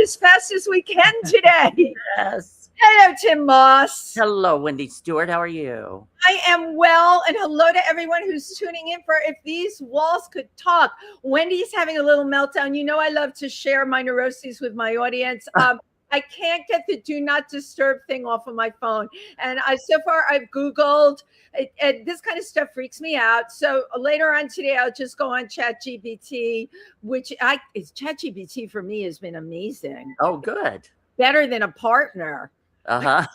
as fast as we can today. Yes. Hello, Tym Moss. Hello, Wendy Stuart. How are you? I am well, and hello to everyone who's tuning in for If These Walls Could Talk. Wendy's having a little meltdown. You know I love to share my neuroses with my audience. I can't get the do not disturb thing off of my phone. And so far I've Googled, this kind of stuff freaks me out. So later on today, I'll just go on ChatGPT, ChatGPT for me has been amazing. Oh, good. Better than a partner. Uh-huh.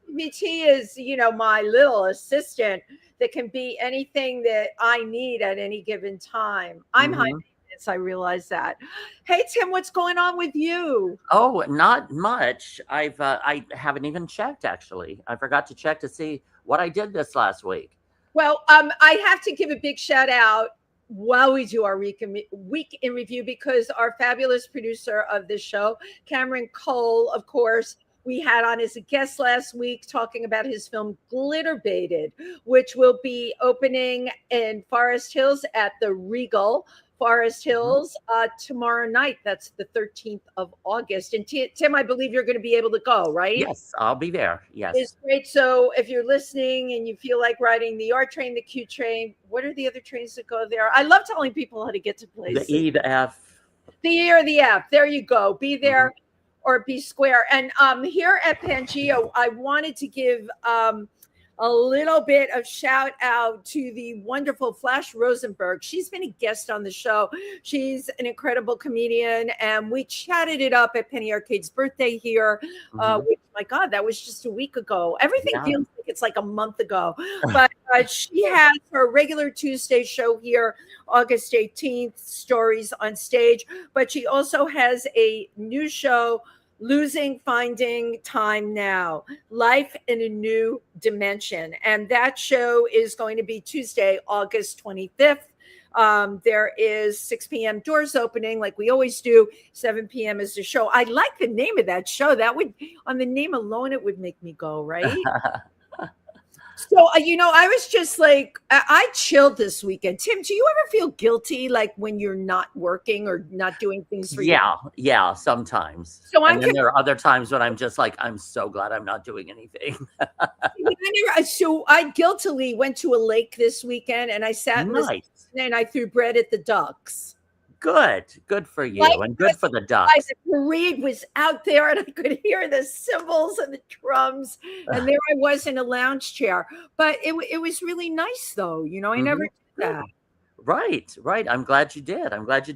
ChatGPT is, my little assistant that can be anything that I need at any given time. I'm high maintenance, I realize that. Hey, Tim, what's going on with you? Oh, not much. I haven't even checked, actually. I forgot to check to see what I did this last week. Well, I have to give a big shout out while we do our week in review, because our fabulous producer of this show, Cameron Cole, of course, we had on as a guest last week talking about his film Glitter Baited, which will be opening in Forest Hills at the Regal Forest Hills tomorrow night. That's the 13th of August. And Tim, I believe you're going to be able to go, right? Yes, I'll be there. Yes. It's great. So if you're listening and you feel like riding the R train, the Q train, what are the other trains that go there? I love telling people how to get to places. The E, the F. The E or the F. There you go. Be there or be square. And here at Pangea, I wanted to give a little bit of shout out to the wonderful Flash Rosenberg. She's been a guest on the show. She's an incredible comedian, and we chatted it up at Penny Arcade's birthday here. Which, my God, that was just a week ago. Everything feels like it's like a month ago. But she has her regular Tuesday show here, August 18th, Stories on Stage. But she also has a new show, Finding Time Now, Life in a New Dimension. And that show is going to be Tuesday, August 25th. There is 6 p.m. doors opening like we always do. 7 p.m. is the show. I like the name of that show. That would, on the name alone, it would make me go, right? So, I was just like, I chilled this weekend. Tim, do you ever feel guilty, like when you're not working or not doing things for you? Yeah, sometimes. So there are other times when I'm just like, I'm so glad I'm not doing anything. So I guiltily went to a lake this weekend, and I sat in the and I threw bread at the ducks. Good for you, and good for the ducks. The parade was out there, and I could hear the cymbals and the drums, and there I was in a lounge chair. But it was really nice, though. I never did that. Right. I'm glad you did. I'm glad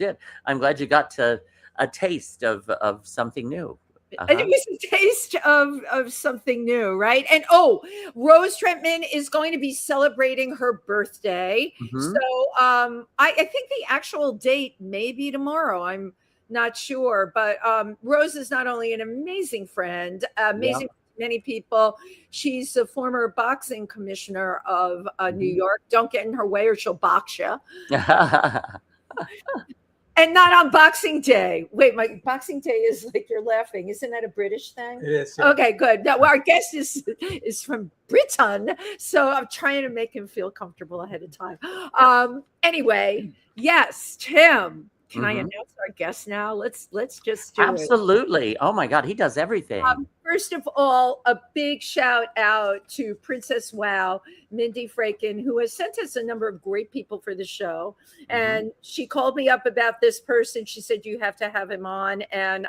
you got a taste of something new. And it was a taste of something new, right? And Rose Trentman is going to be celebrating her birthday. So I think the actual date may be tomorrow. I'm not sure, but Rose is not only an amazing friend, amazing to many people. She's a former boxing commissioner of New York. Don't get in her way or she'll box you. And not on Boxing Day. Wait, my Boxing Day is like, you're laughing. Isn't that a British thing? It is. Yeah. Okay, good. Now, our guest is from Britain, so I'm trying to make him feel comfortable ahead of time. Anyway, yes, Tim. Can I announce our guest now? Let's just do it. Absolutely. Oh my God, he does everything. First of all, a big shout out to Princess Wow, Mindy Fraken, who has sent us a number of great people for the show. And she called me up about this person. She said, you have to have him on. And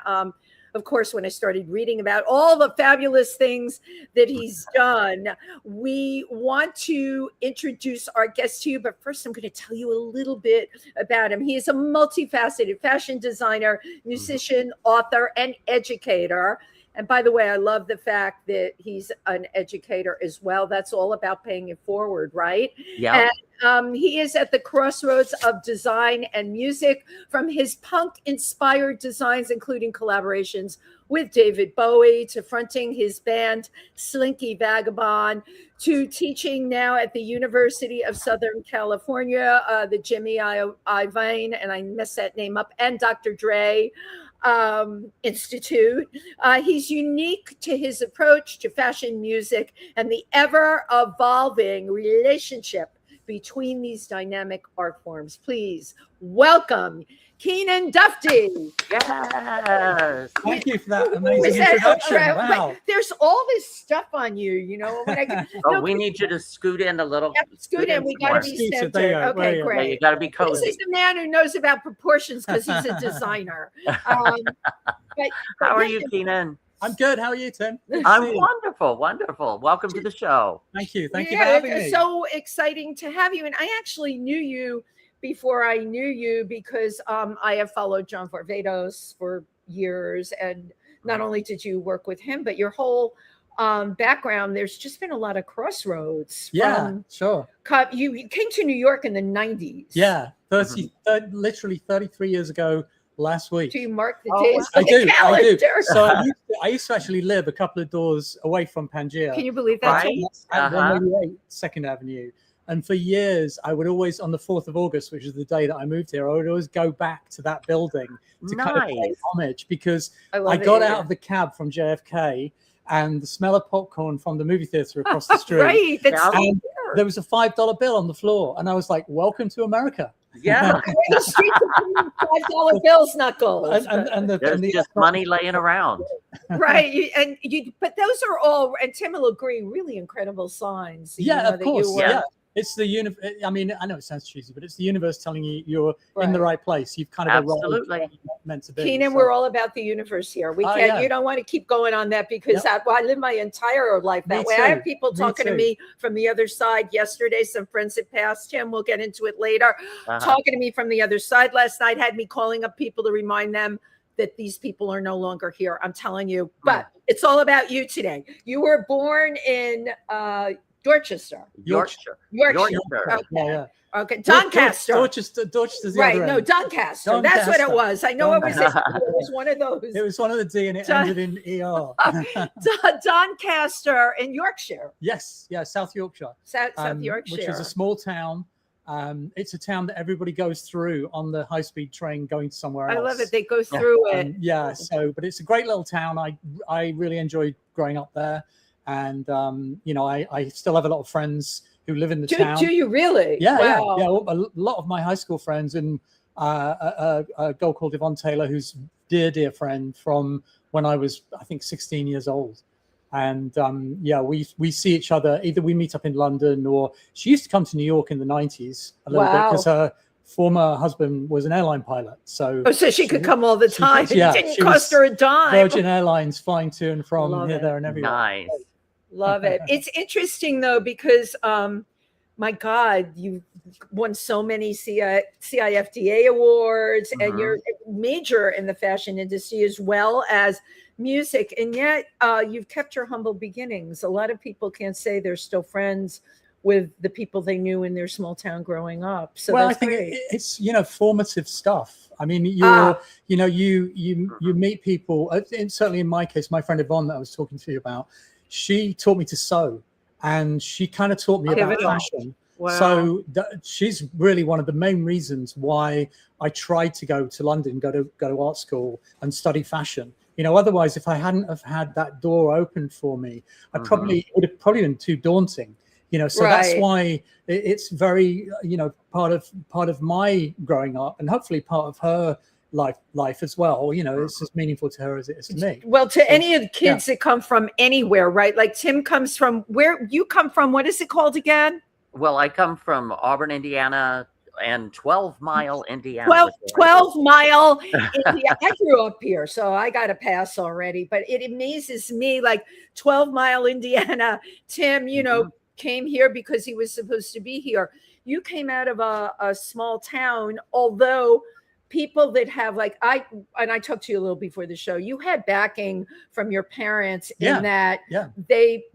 of course, when I started reading about all the fabulous things that he's done, we want to introduce our guest to you. But first, I'm going to tell you a little bit about him. He is a multifaceted fashion designer, musician, author, and educator. And by the way, I love the fact that he's an educator as well. That's all about paying it forward, right? Yeah. And he is at the crossroads of design and music, from his punk-inspired designs, including collaborations with David Bowie, to fronting his band Slinky Vagabond, to teaching now at the University of Southern California, the Jimmy Iovine, and I messed that name up, and Dr. Dre Institute. He's unique to his approach to fashion, music, and the ever-evolving relationship between these dynamic art forms. Please welcome Keenan Duffty. Yes. Thank you for that amazing introduction. Wow. But there's all this stuff on you, when I We need you to scoot in a little. Scoot in. We got to be centered. Okay, great. Yeah, you got to be cozy. This is the man who knows about proportions because he's a designer. How are you, Keenan? I'm good. How are you, Tim? I'm wonderful. Wonderful. Welcome to the show. Thank you. Thank you for having me. It's so exciting to have you. And I actually knew you before I knew you because I have followed John Varvatos for years. And not only did you work with him, but your whole background, there's just been a lot of crossroads. Sure. You came to New York in the 90s. Yeah. Literally 33 years ago last week. Do you mark the days? I do. So I used to actually live a couple of doors away from Pangea. Can you believe that? Right? At 188 Second Avenue. And for years, I would always, on the 4th of August, which is the day that I moved here, I would always go back to that building to kind of pay homage because I got out of the cab from JFK and the smell of popcorn from the movie theater across the street. Right. And there was a $5 bill on the floor. And I was like, welcome to America. Yeah. The streets of $5 bills, knuckles. There's just money laying around. Right. But those are all, and Tim will agree, really incredible signs. Of course. Yeah. It's the universe. I mean, I know it sounds cheesy, but it's the universe telling you you're in the right place. You've kind of arrived where you're meant to be. Keenan, we're all about the universe here. We can't. You don't want to keep going on that because I live my entire life that way. I have people talking to me from the other side. Yesterday, some friends had passed him. We'll get into it later. Talking to me from the other side last night had me calling up people to remind them that these people are no longer here. I'm telling you, but it's all about you today. You were born in Dorchester. Yorkshire. Okay. Okay. Doncaster. Dorchester's the right. other No, end. Doncaster. That's what it was. I know it was one of those. It was one of the D and it ended in ER. Doncaster in Yorkshire. Yes. Yeah. South Yorkshire. South Yorkshire. Which is a small town. It's a town that everybody goes through on the high-speed train going somewhere else. I love it. They go through it. But it's a great little town. I really enjoyed growing up there. And, I still have a lot of friends who live in the town. Do you really? Yeah, wow. Yeah. A lot of my high school friends and a girl called Yvonne Taylor, who's dear friend from when I was, I think, 16 years old. And, we see each other. Either we meet up in London or she used to come to New York in the 90s a little bit because her former husband was an airline pilot. So she could come all the time. It didn't cost her a dime. Virgin Airlines flying to and from here, there, and everywhere. Nice. Love it. It's interesting, though, because, my God, you've won so many CIFDA awards and you're major in the fashion industry as well as music. And yet you've kept your humble beginnings. A lot of people can't say they're still friends with the people they knew in their small town growing up. So I think it's, formative stuff. I mean, you meet people, and certainly in my case, my friend Yvonne that I was talking to you about, she taught me to sew and she kind of taught me about fashion. Wow. So she's really one of the main reasons why I tried to go to London, go to art school and study fashion. Otherwise, if I hadn't have had that door opened for me, it would have probably been too daunting. That's why it's very, part of my growing up and hopefully part of her life as well. It's as meaningful to her as it is to me. Well, to any of the kids that come from anywhere, right? Like Tim comes from where you come from. What is it called again? Well, I come from Auburn, Indiana, and 12 Mile, Indiana. 12 Mile, Indiana. I grew up here, so I got a pass already. But it amazes me, like 12 Mile, Indiana. Tim, came here because he was supposed to be here. You came out of a small town, although people that have I talked to you a little before the show, you had backing from your parents in that they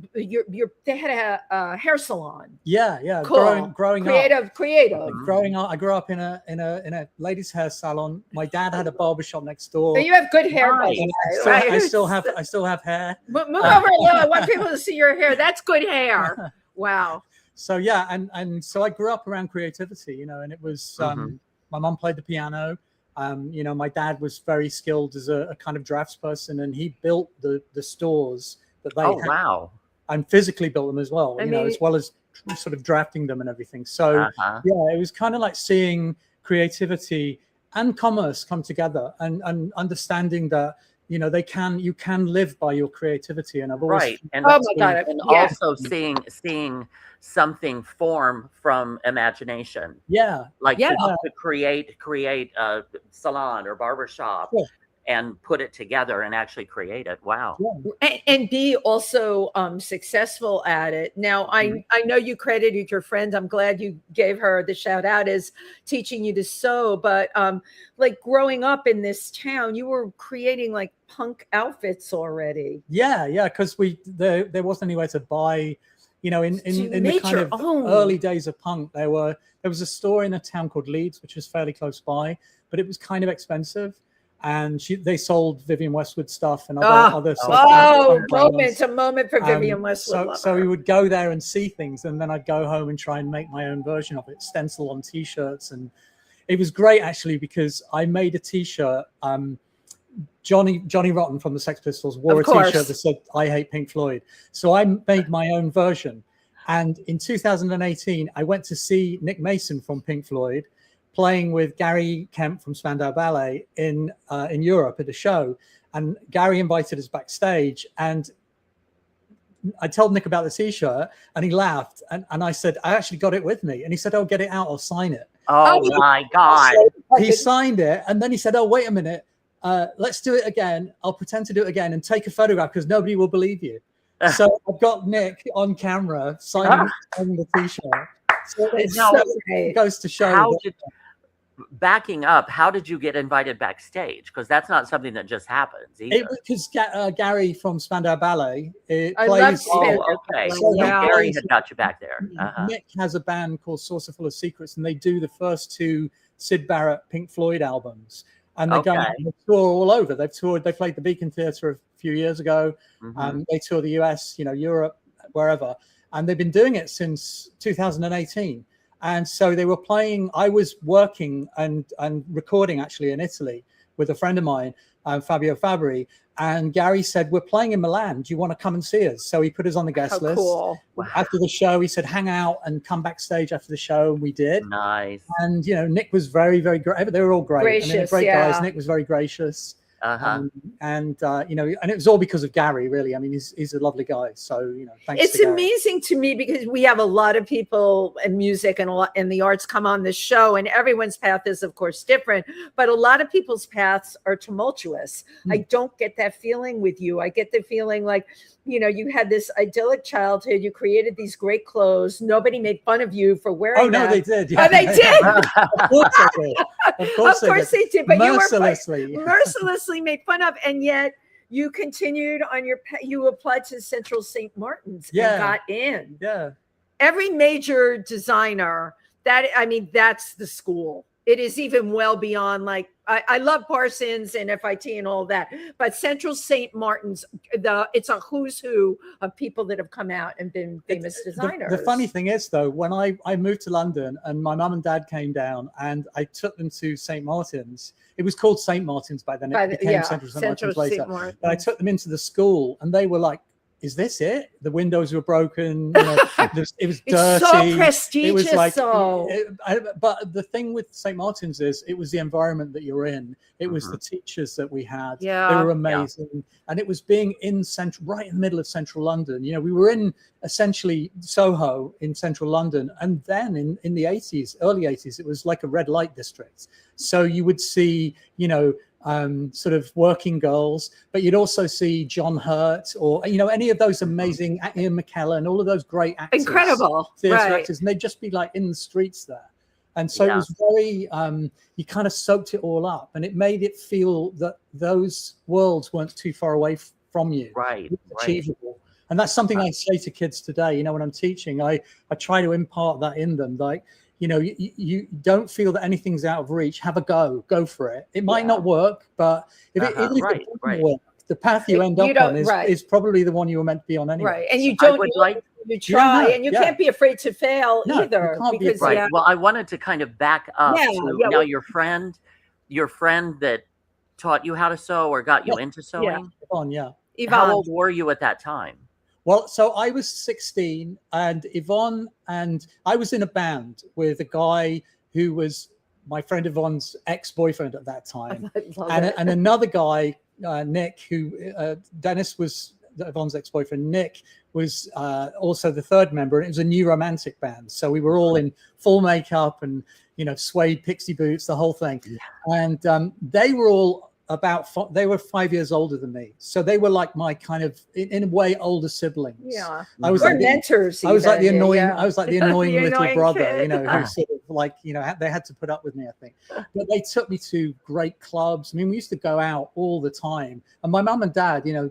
had a hair salon. Yeah. Cool. Growing creative. up. Growing up, I grew up in a ladies' hair salon. My dad had a barbershop next door. So you have good hair. Right. I still have hair. Move over a little. I want people to see your hair. That's good hair. Wow. So and so I grew up around creativity, and it was my mom played the piano. My dad was very skilled as a kind of draftsperson, and he built the stores that they had. Wow. And physically built them as well, as well as sort of drafting them and everything. So yeah, it was kind of like seeing creativity and commerce come together, and understanding that, you know, you can live by your creativity. And I've always and oh my God, and also seeing something form from imagination. Yeah, like to create a salon or barbershop. Yeah. And put it together and actually create it. Wow. Yeah. And be also successful at it. Now, I know you credited your friend. I'm glad you gave her the shout out as teaching you to sew. But like growing up in this town, you were creating like punk outfits already. Yeah, because there wasn't anywhere to buy. You know, in the kind of early days of punk, there was a store in a town called Leeds, which was fairly close by, but it was kind of expensive. And they sold Vivienne Westwood stuff and other stuff. A moment for Vivienne Westwood. So we would go there and see things, and then I'd go home and try and make my own version of it, stencil on T-shirts. And it was great, actually, because I made a T-shirt. Johnny Rotten from the Sex Pistols wore a T-shirt that said, "I hate Pink Floyd." So I made my own version. And in 2018, I went to see Nick Mason from Pink Floyd playing with Gary Kemp from Spandau Ballet in Europe at a show. And Gary invited us backstage, and I told Nick about the T-shirt, and he laughed. And I said, "I actually got it with me." And he said, "Oh, get it out, I'll sign it." Oh my God. He signed it, and then he said, "Oh, wait a minute. Let's do it again. I'll pretend to do it again and take a photograph because nobody will believe you." So I've got Nick on camera signing the T-shirt. So it goes to show. Backing up, how did you get invited backstage? Because that's not something that just happens either. Because Gary from Spandau Ballet plays. Okay. So Gary had got you back there. Nick has a band called Saucer Full of Secrets, and they do the first two Syd Barrett Pink Floyd albums. And they go on the tour all over. They played the Beacon Theatre a few years ago. They tour the US, Europe, wherever. And they've been doing it since 2018. And so they were playing. I was working and recording actually in Italy with a friend of mine, Fabio Fabri. And Gary said, "We're playing in Milan. Do you want to come and see us?" So he put us on the guest list. Cool. After the show, he said, "Hang out and come backstage after the show." And we did. Nice. And, Nick was very, very great. They were all great. Gracious, great guys. Nick was very gracious. And it was all because of Gary, really. I mean, he's a lovely guy. So, thanks. It's amazing to me because we have a lot of people in music and a lot in the arts come on this show, and everyone's path is, of course, different. But a lot of people's paths are tumultuous. I don't get that feeling with you. I get the feeling like, you had this idyllic childhood. You created these great clothes. Nobody made fun of you for wearing them. Oh, no, they did. Yeah. Oh, they did? Of course they did. But mercilessly. You were mercilessly made fun of, and yet you continued on you applied to Central St. Martin's and got in. Yeah. Every major designer, that's the school. It is even well beyond, like, I love Parsons and FIT and all that, but Central St. Martin's, it's a who's who of people that have come out and been famous designers. The funny thing is, though, when I moved to London and my mum and dad came down and I took them to St. Martin's, it was called St. Martin's by then. It became Central St. Martin's later. But I took them into the school and they were like, "Is this it?" The windows were broken. It was dirty. It's so prestigious. It was like, but the thing with St. Martin's is it was the environment that you're in. It was the teachers that we had. Yeah. They were amazing. And it was being right in the middle of central London. We were in essentially Soho in central London. And then in the early 80s, it was like a red light district. So you would see, sort of working girls, but you'd also see John Hurt or any of those amazing Ian McKellen, all of those great actors, incredible theatre actors, and they'd just be like in the streets there. And so it was very you kind of soaked it all up, and it made it feel that those worlds weren't too far away from you. Right. Achievable. And that's something I say to kids today. When I'm teaching, I try to impart that in them, like, you don't feel that anything's out of reach. Have a go for it. It might not work, but even if it doesn't work, the path you end up on is probably the one you were meant to be on anyway. Right, and you don't. You try, and you can't be afraid to fail either. Because Well, I wanted to kind of back up to now your friend that taught you how to sew or got you into sewing. How old were you at that time? Well, so I was 16, and Yvonne and I was in a band with a guy who was my friend Yvonne's ex-boyfriend at that time, and another guy, Nick, who Dennis was Yvonne's ex-boyfriend. Nick was also the third member, and it was a new romantic band. So we were all in full makeup and, you know, suede pixie boots, the whole thing. Yeah. And they were all they were 5 years older than me, so they were like my kind of in a way older siblings. Yeah, I was like mentors. I was like the annoying. Yeah. I was like the annoying the little annoying brother, kid. you know, who sort of like, you know, they had to put up with me, I think. But they took me to great clubs. I mean, we used to go out all the time, and my mum and dad, you know,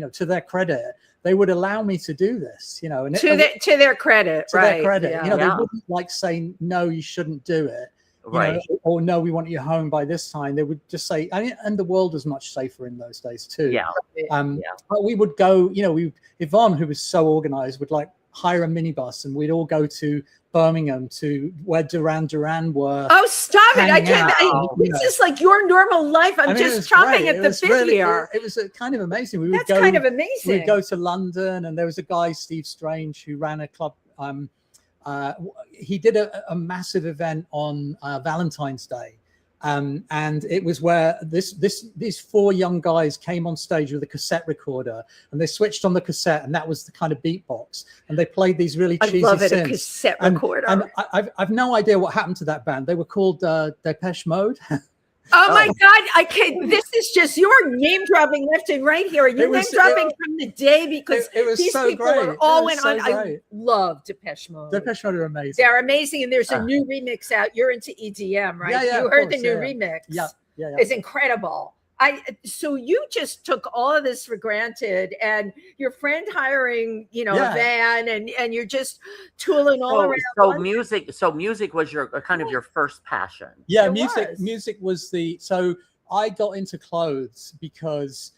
to their credit, they would allow me to do this, you know, and to their credit, to right? their credit, yeah. you know, they wouldn't like say no, you shouldn't do it. Right. You know, or no, we want you home by this time. They would just say, and the world was much safer in those days too. Yeah. But we would go, you know, Yvonne, who was so organized, would like hire a minibus, and we'd all go to Birmingham to where Duran Duran were. Oh, stop it! I can't. It's just like your normal life. I'm just chopping at the bit here. It was kind of amazing. That's kind of amazing. We'd go to London, and there was a guy, Steve Strange, who ran a club. He did a massive event on Valentine's Day, and it was where these four young guys came on stage with a cassette recorder, and they switched on the cassette, and that was the kind of beatbox, and they played these really cheesy synths. A cassette recorder. And I've no idea what happened to that band. They were called Depeche Mode. Oh my God! I can't. This is just your name dropping left and right here. You're name dropping from the day because it was these so people great. are all went on. Great. I love Depeche Mode. Depeche Mode are amazing. They're amazing, and there's a new remix out. You're into EDM, right? Yeah, you heard the new remix. Yeah. It's incredible. So you just took all of this for granted, and your friend hiring, you know, a van, and you're just tooling all around. So music was your kind of your first passion. Yeah, music was so I got into clothes because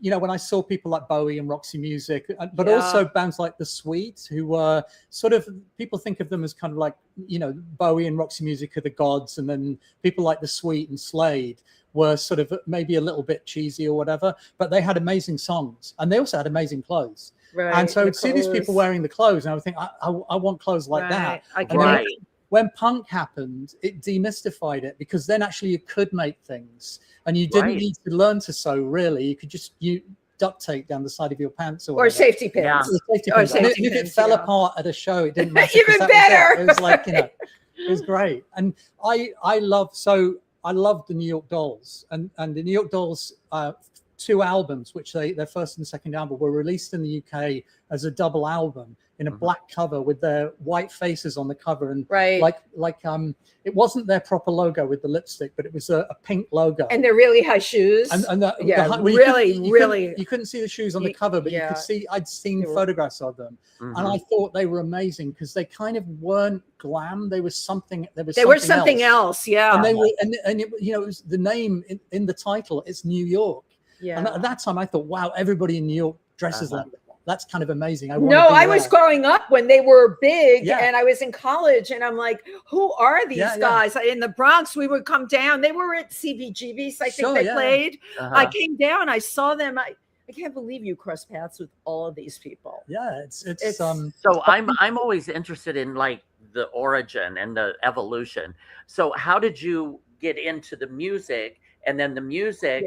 you know, when I saw people like Bowie and Roxy Music, but also bands like The Sweets, who were sort of, people think of them as kind of like, you know, Bowie and Roxy Music are the gods, and then people like The Sweet and Slade were sort of maybe a little bit cheesy or whatever, but they had amazing songs, and they also had amazing clothes. Right. And so I'd see these people wearing the clothes, and I would think, I want clothes like that. When punk happened, it demystified it, because then actually you could make things, and you didn't need to learn to sew, really. You could just duct tape down the side of your pants or safety pins. Or safety pins. If it fell apart at a show, it didn't matter. Even better. It was like, you know, it was great. And I loved the New York Dolls, and the New York Dolls two albums, which their first and second album were released in the UK as a double album in a black cover with their white faces on the cover, and it wasn't their proper logo with the lipstick, but it was a pink logo, and they're really high shoes, you couldn't see the shoes on the cover, but you could see, I'd seen photographs of them, and I thought they were amazing because they kind of weren't glam. They were something else. Yeah. And they were, and it, you know, it was the name in the title, it's New York. Yeah. And at that time I thought, wow, everybody in New York dresses like that. That's kind of amazing. I was growing up when they were big, and I was in college, and I'm like, who are these guys? In the Bronx, we would come down. They were at CBGB's, I think they played. I came down, I saw them. I can't believe you crossed paths with all of these people. Yeah, it's so I'm always interested in like the origin and the evolution. So how did you get into the music, and then the music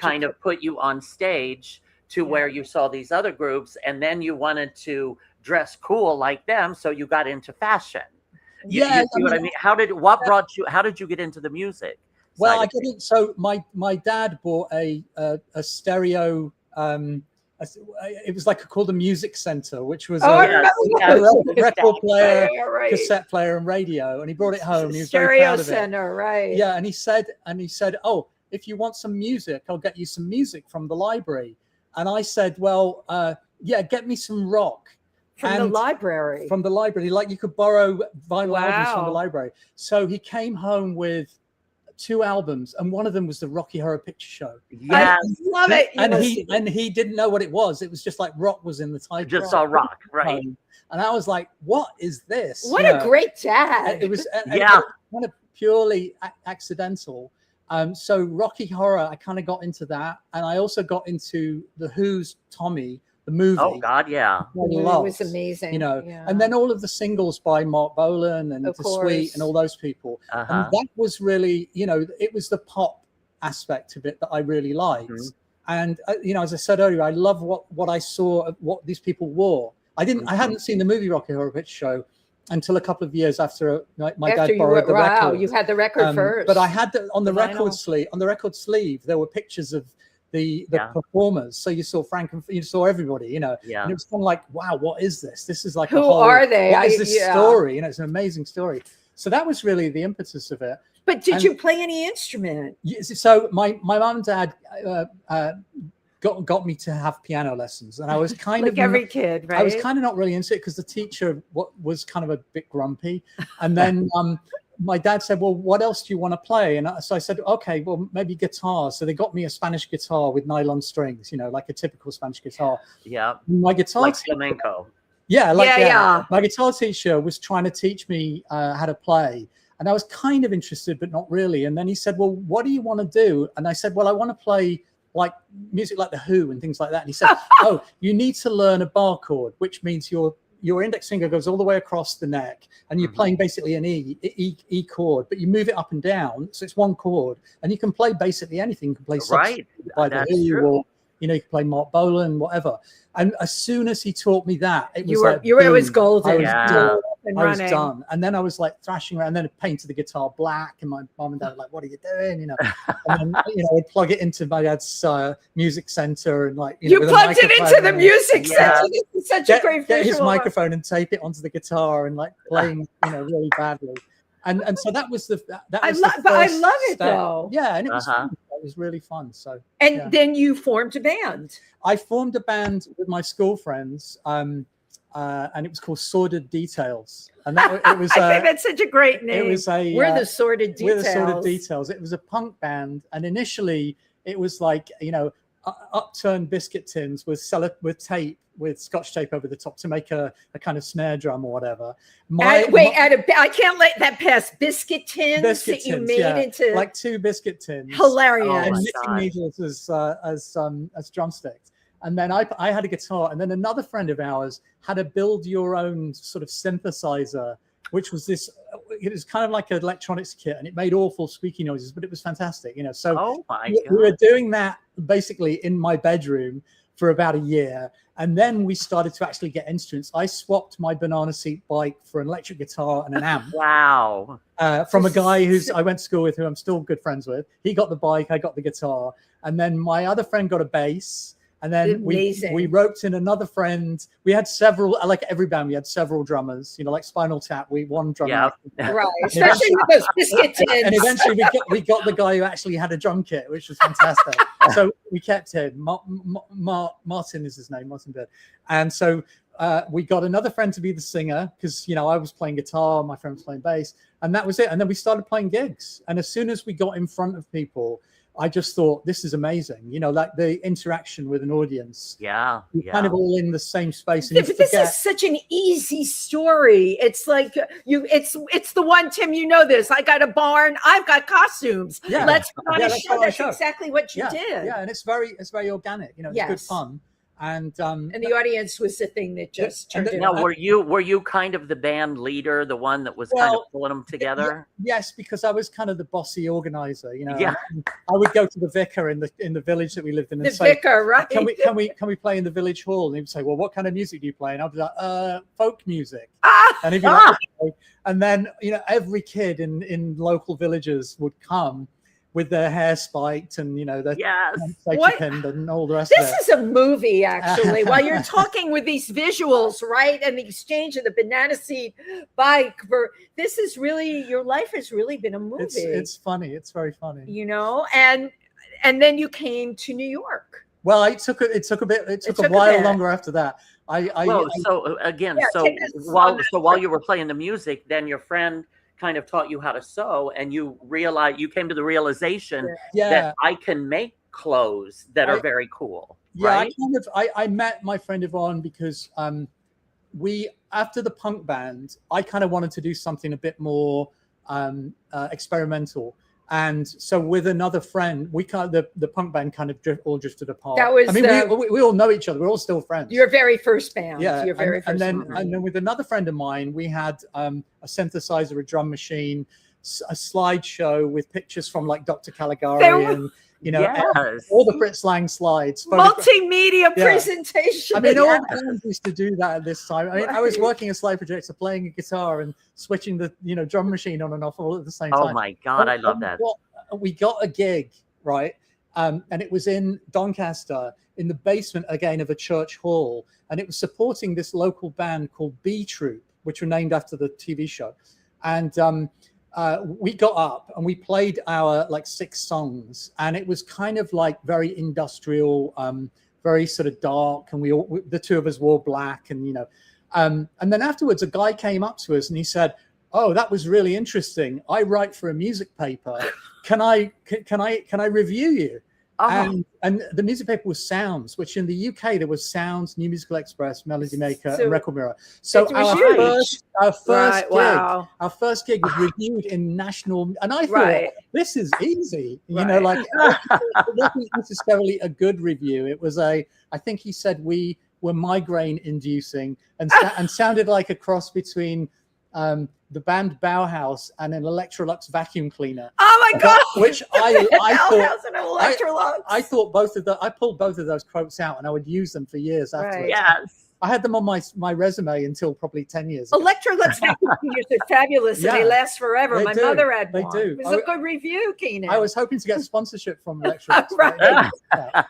kind of put you on stage to where you saw these other groups, and then you wanted to dress cool like them, so you got into fashion. You see what I mean? How did you get into the music? Well, I didn't. So my dad bought a stereo. It was like called a music center, which was a record player, cassette player, and radio. And he brought it home. He was very proud of it. Stereo center, right? Yeah, and he said, "Oh, if you want some music, I'll get you some music from the library." And I said, well, get me some rock. From the library. From the library. Like you could borrow vinyl albums from the library. So he came home with 2 albums, and one of them was the Rocky Horror Picture Show. Yeah, I love it. And he didn't know what it was. It was just like rock was in the title. Just saw rock, right? And I was like, what is this? What a great dad. It was kind of purely accidental. So Rocky Horror, I kind of got into that, and I also got into the Who's Tommy, the movie. Oh God, yeah. It was amazing. You know, and then all of the singles by Mark Bolan and The Sweet and all those people. And that was really, you know, it was the pop aspect of it that I really liked. And you know, as I said earlier, I love what I saw, what these people wore. I hadn't seen the movie Rocky Horror Picture Show until a couple of years after my dad borrowed the record. Wow, you had the record first. But I had on the record sleeve. On the record sleeve, there were pictures of the performers. So you saw Frank and you saw everybody. You know, and it was kind of like, wow, what is this? This is like who are they? What is this story? You know, it's an amazing story. So that was really the impetus of it. But did you play any instrument? So my mom and dad got me to have piano lessons, and I was kind like of every kid, right? I was kind of not really into it because the teacher was kind of a bit grumpy, and then my dad said, "Well, what else do you want to play?" And so I said, "Okay, well, maybe guitar." So they got me a Spanish guitar with nylon strings, you know, like a typical Spanish guitar. Yeah, my guitar like flamenco. Yeah, my guitar teacher was trying to teach me how to play. And I was kind of interested, but not really. And then he said, well, what do you want to do? And I said, well, I want to play like music like The Who and things like that. And he said, oh, you need to learn a bar chord, which means your index finger goes all the way across the neck. And you're playing basically an E chord, but you move it up and down. So it's one chord. And you can play basically anything. You can play by The Who, or, you know, you can play Mark Bolan, whatever. And as soon as he taught me that, it was it was golden. I was done. And then I was like thrashing around. And then I painted the guitar black, and my mom and dad were like, "What are you doing?" You know. And then, you know, I'd plug it into my dad's music center, and like you plugged it into the music center. This is such a great visual. Get his microphone and tape it onto the guitar, and like playing, you know, really badly. And so that was I love it though. Yeah, and it was fun. It was really fun. So then you formed a band. I formed a band with my school friends. And it was called Sordid Details, and it was. I think that's such a great name. It was We're the Sordid Details. We're the Sordid Details. It was a punk band, and initially it was like, you know, upturned biscuit tins with tape, with Scotch tape over the top to make a kind of snare drum or whatever. I can't let that pass. Biscuit tins that you made into like 2 biscuit tins. Hilarious. And knitting needles as drumsticks. And then I had a guitar, and then another friend of ours had a build your own sort of synthesizer, which was it was kind of like an electronics kit, and it made awful squeaky noises, but it was fantastic, you know. So we were doing that basically in my bedroom for about a year. And then we started to actually get instruments. I swapped my banana seat bike for an electric guitar and an amp. Wow. From a guy I went to school with, who I'm still good friends with. He got the bike, I got the guitar. And then my other friend got a bass. And then we roped in another friend. We had several, like every band, we had several drummers, you know, like Spinal Tap. One drummer. Yeah. Right. Especially with those biscuit tins. And eventually we got the guy who actually had a drum kit, which was fantastic. So we kept him. Martin is his name, Martin Bird. And so we got another friend to be the singer, because, you know, I was playing guitar, my friend was playing bass, and that was it. And then we started playing gigs. And as soon as we got in front of people, I just thought, this is amazing. You know, like the interaction with an audience. Yeah. You're kind of all in the same space. And this is such an easy story. It's like it's the one, Tim, you know this. I got a barn. I've got costumes. Yeah. Let's put on a show. That's exactly what you did. Yeah, and it's very organic. You know, it's good fun. And the audience was the thing that just turned it. Now, were you kind of the band leader, the one that was kind of pulling them together? Yes, because I was kind of the bossy organizer. You know, yeah. I would go to the vicar in the village that we lived in and say, vicar, right? Can we play in the village hall? And he would say, well, what kind of music do you play? And I'd be like, folk music. And he'd be like, okay. And then, you know, every kid in local villages would come with their hair spiked and, you know, their pinned and all the rest of it. This is a movie, actually, while you're talking with these visuals, right? And the exchange of the banana seat bike. This is really, your life has really been a movie. It's funny. It's very funny. You know, and then you came to New York. Well, it took a while longer after that. While you were playing the music, then your friend kind of taught you how to sew, and you came to the realization that I can make clothes that are very cool. Yeah, right? I met my friend Yvonne because after the punk band, I kind of wanted to do something a bit more experimental. And so with another friend, we the punk band kind of all drifted apart. That was, I mean, we all know each other. We're all still friends. Your very first band. Yeah. Your very first and band. then with another friend of mine, we had a synthesizer, a drum machine, a slideshow with pictures from like Dr. Caligari and, you know, all the Fritz Lang slides. Multimedia presentation. I mean, all bands used to do that at this time. I mean, I was working a slide projector, playing a guitar and switching the, you know, drum machine on and off all at the same time. Oh my God, I love that. We got a gig, right? And it was in Doncaster, in the basement again of a church hall. And it was supporting this local band called B Troop, which were named after the TV show. And we got up and we played our like 6 songs, and it was kind of like very industrial, very sort of dark, and the 2 of us wore black, and you know, and then afterwards a guy came up to us and he said, "Oh, that was really interesting. I write for a music paper. Can I review you?" And the music paper was Sounds, which in the UK there was Sounds, New Musical Express, Melody Maker, and Record Mirror. So our first gig was reviewed in national, and I thought this is easy, you know, like it wasn't necessarily a good review. It was I think he said we were migraine inducing and sounded like a cross between the band Bauhaus and an Electrolux vacuum cleaner. Oh my God! Which I thought I pulled both of those quotes out, and I would use them for years afterwards. Yes. I had them on my resume until probably 10 years ago. Electrolux vacuum cleaners are fabulous, and they last forever. My mother had one. They do. It was a good review, Keenan. I was hoping to get sponsorship from Electrolux.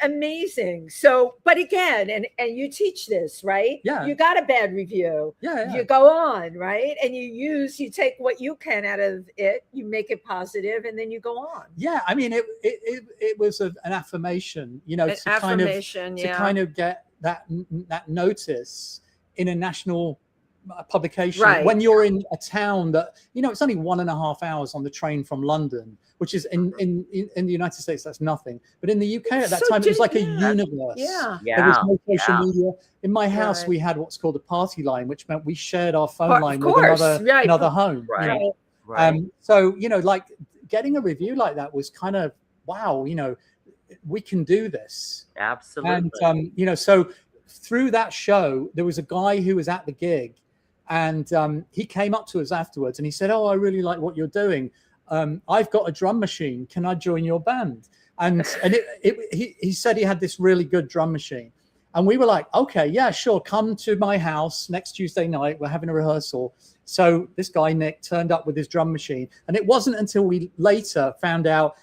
Amazing. So, but again, and you teach this, right? Yeah. You got a bad review. Yeah. You go on, right? And you take what you can out of it, you make it positive, and then you go on. Yeah. I mean, it was an affirmation, you know, to kind of get that notice in a national publication when you're in a town that, you know, it's only 1.5 hours on the train from London, which is in the United States, that's nothing, but in the UK at that time it was like a universe. There was no social media. In my house we had what's called a party line, which meant we shared our phone line with another home. So, you know, like getting a review like that was kind of wow, you know, we can do this. Absolutely. And you know, so through that show there was a guy who was at the gig, and he came up to us afterwards and he said, "Oh, I really like what you're doing. I've got a drum machine. Can I join your band?" And he said he had this really good drum machine. And we were like, "Okay, yeah, sure. Come to my house next Tuesday night. We're having a rehearsal." So this guy, Nick, turned up with his drum machine. And it wasn't until we later found out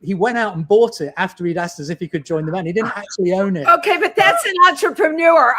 he went out and bought it after he'd asked us if he could join the band. He didn't actually own it. Okay, but that's an entrepreneur.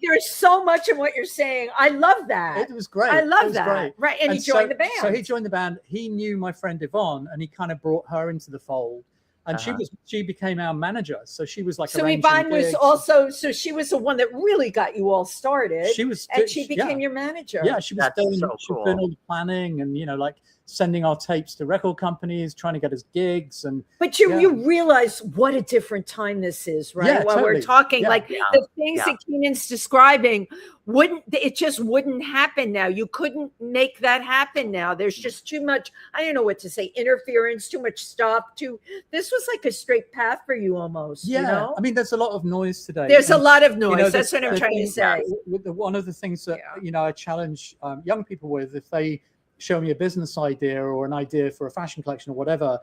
There's so much in what you're saying. I love that. It was great. I love that. Great. Right, and he joined the band. So he joined the band. He knew my friend Yvonne, and he kind of brought her into the fold. And she became our manager. So she was like, so Yvonne was also, so she was the one that really got you all started. She became your manager. Yeah, she was doing all the planning and, you know, like sending our tapes to record companies, trying to get us gigs. But you realize what a different time this is, right? Yeah, While totally. we're talking, the things that Keenan's describing just wouldn't happen now. You couldn't make that happen now. There's just too much, I don't know what to say, interference, too much stuff. This was like a straight path for you almost. Yeah, you know? I mean, there's a lot of noise today. There's a lot of noise. You know, that's what I'm trying to say. One of the things that, you know, I challenge young people with, if they show me a business idea or an idea for a fashion collection or whatever,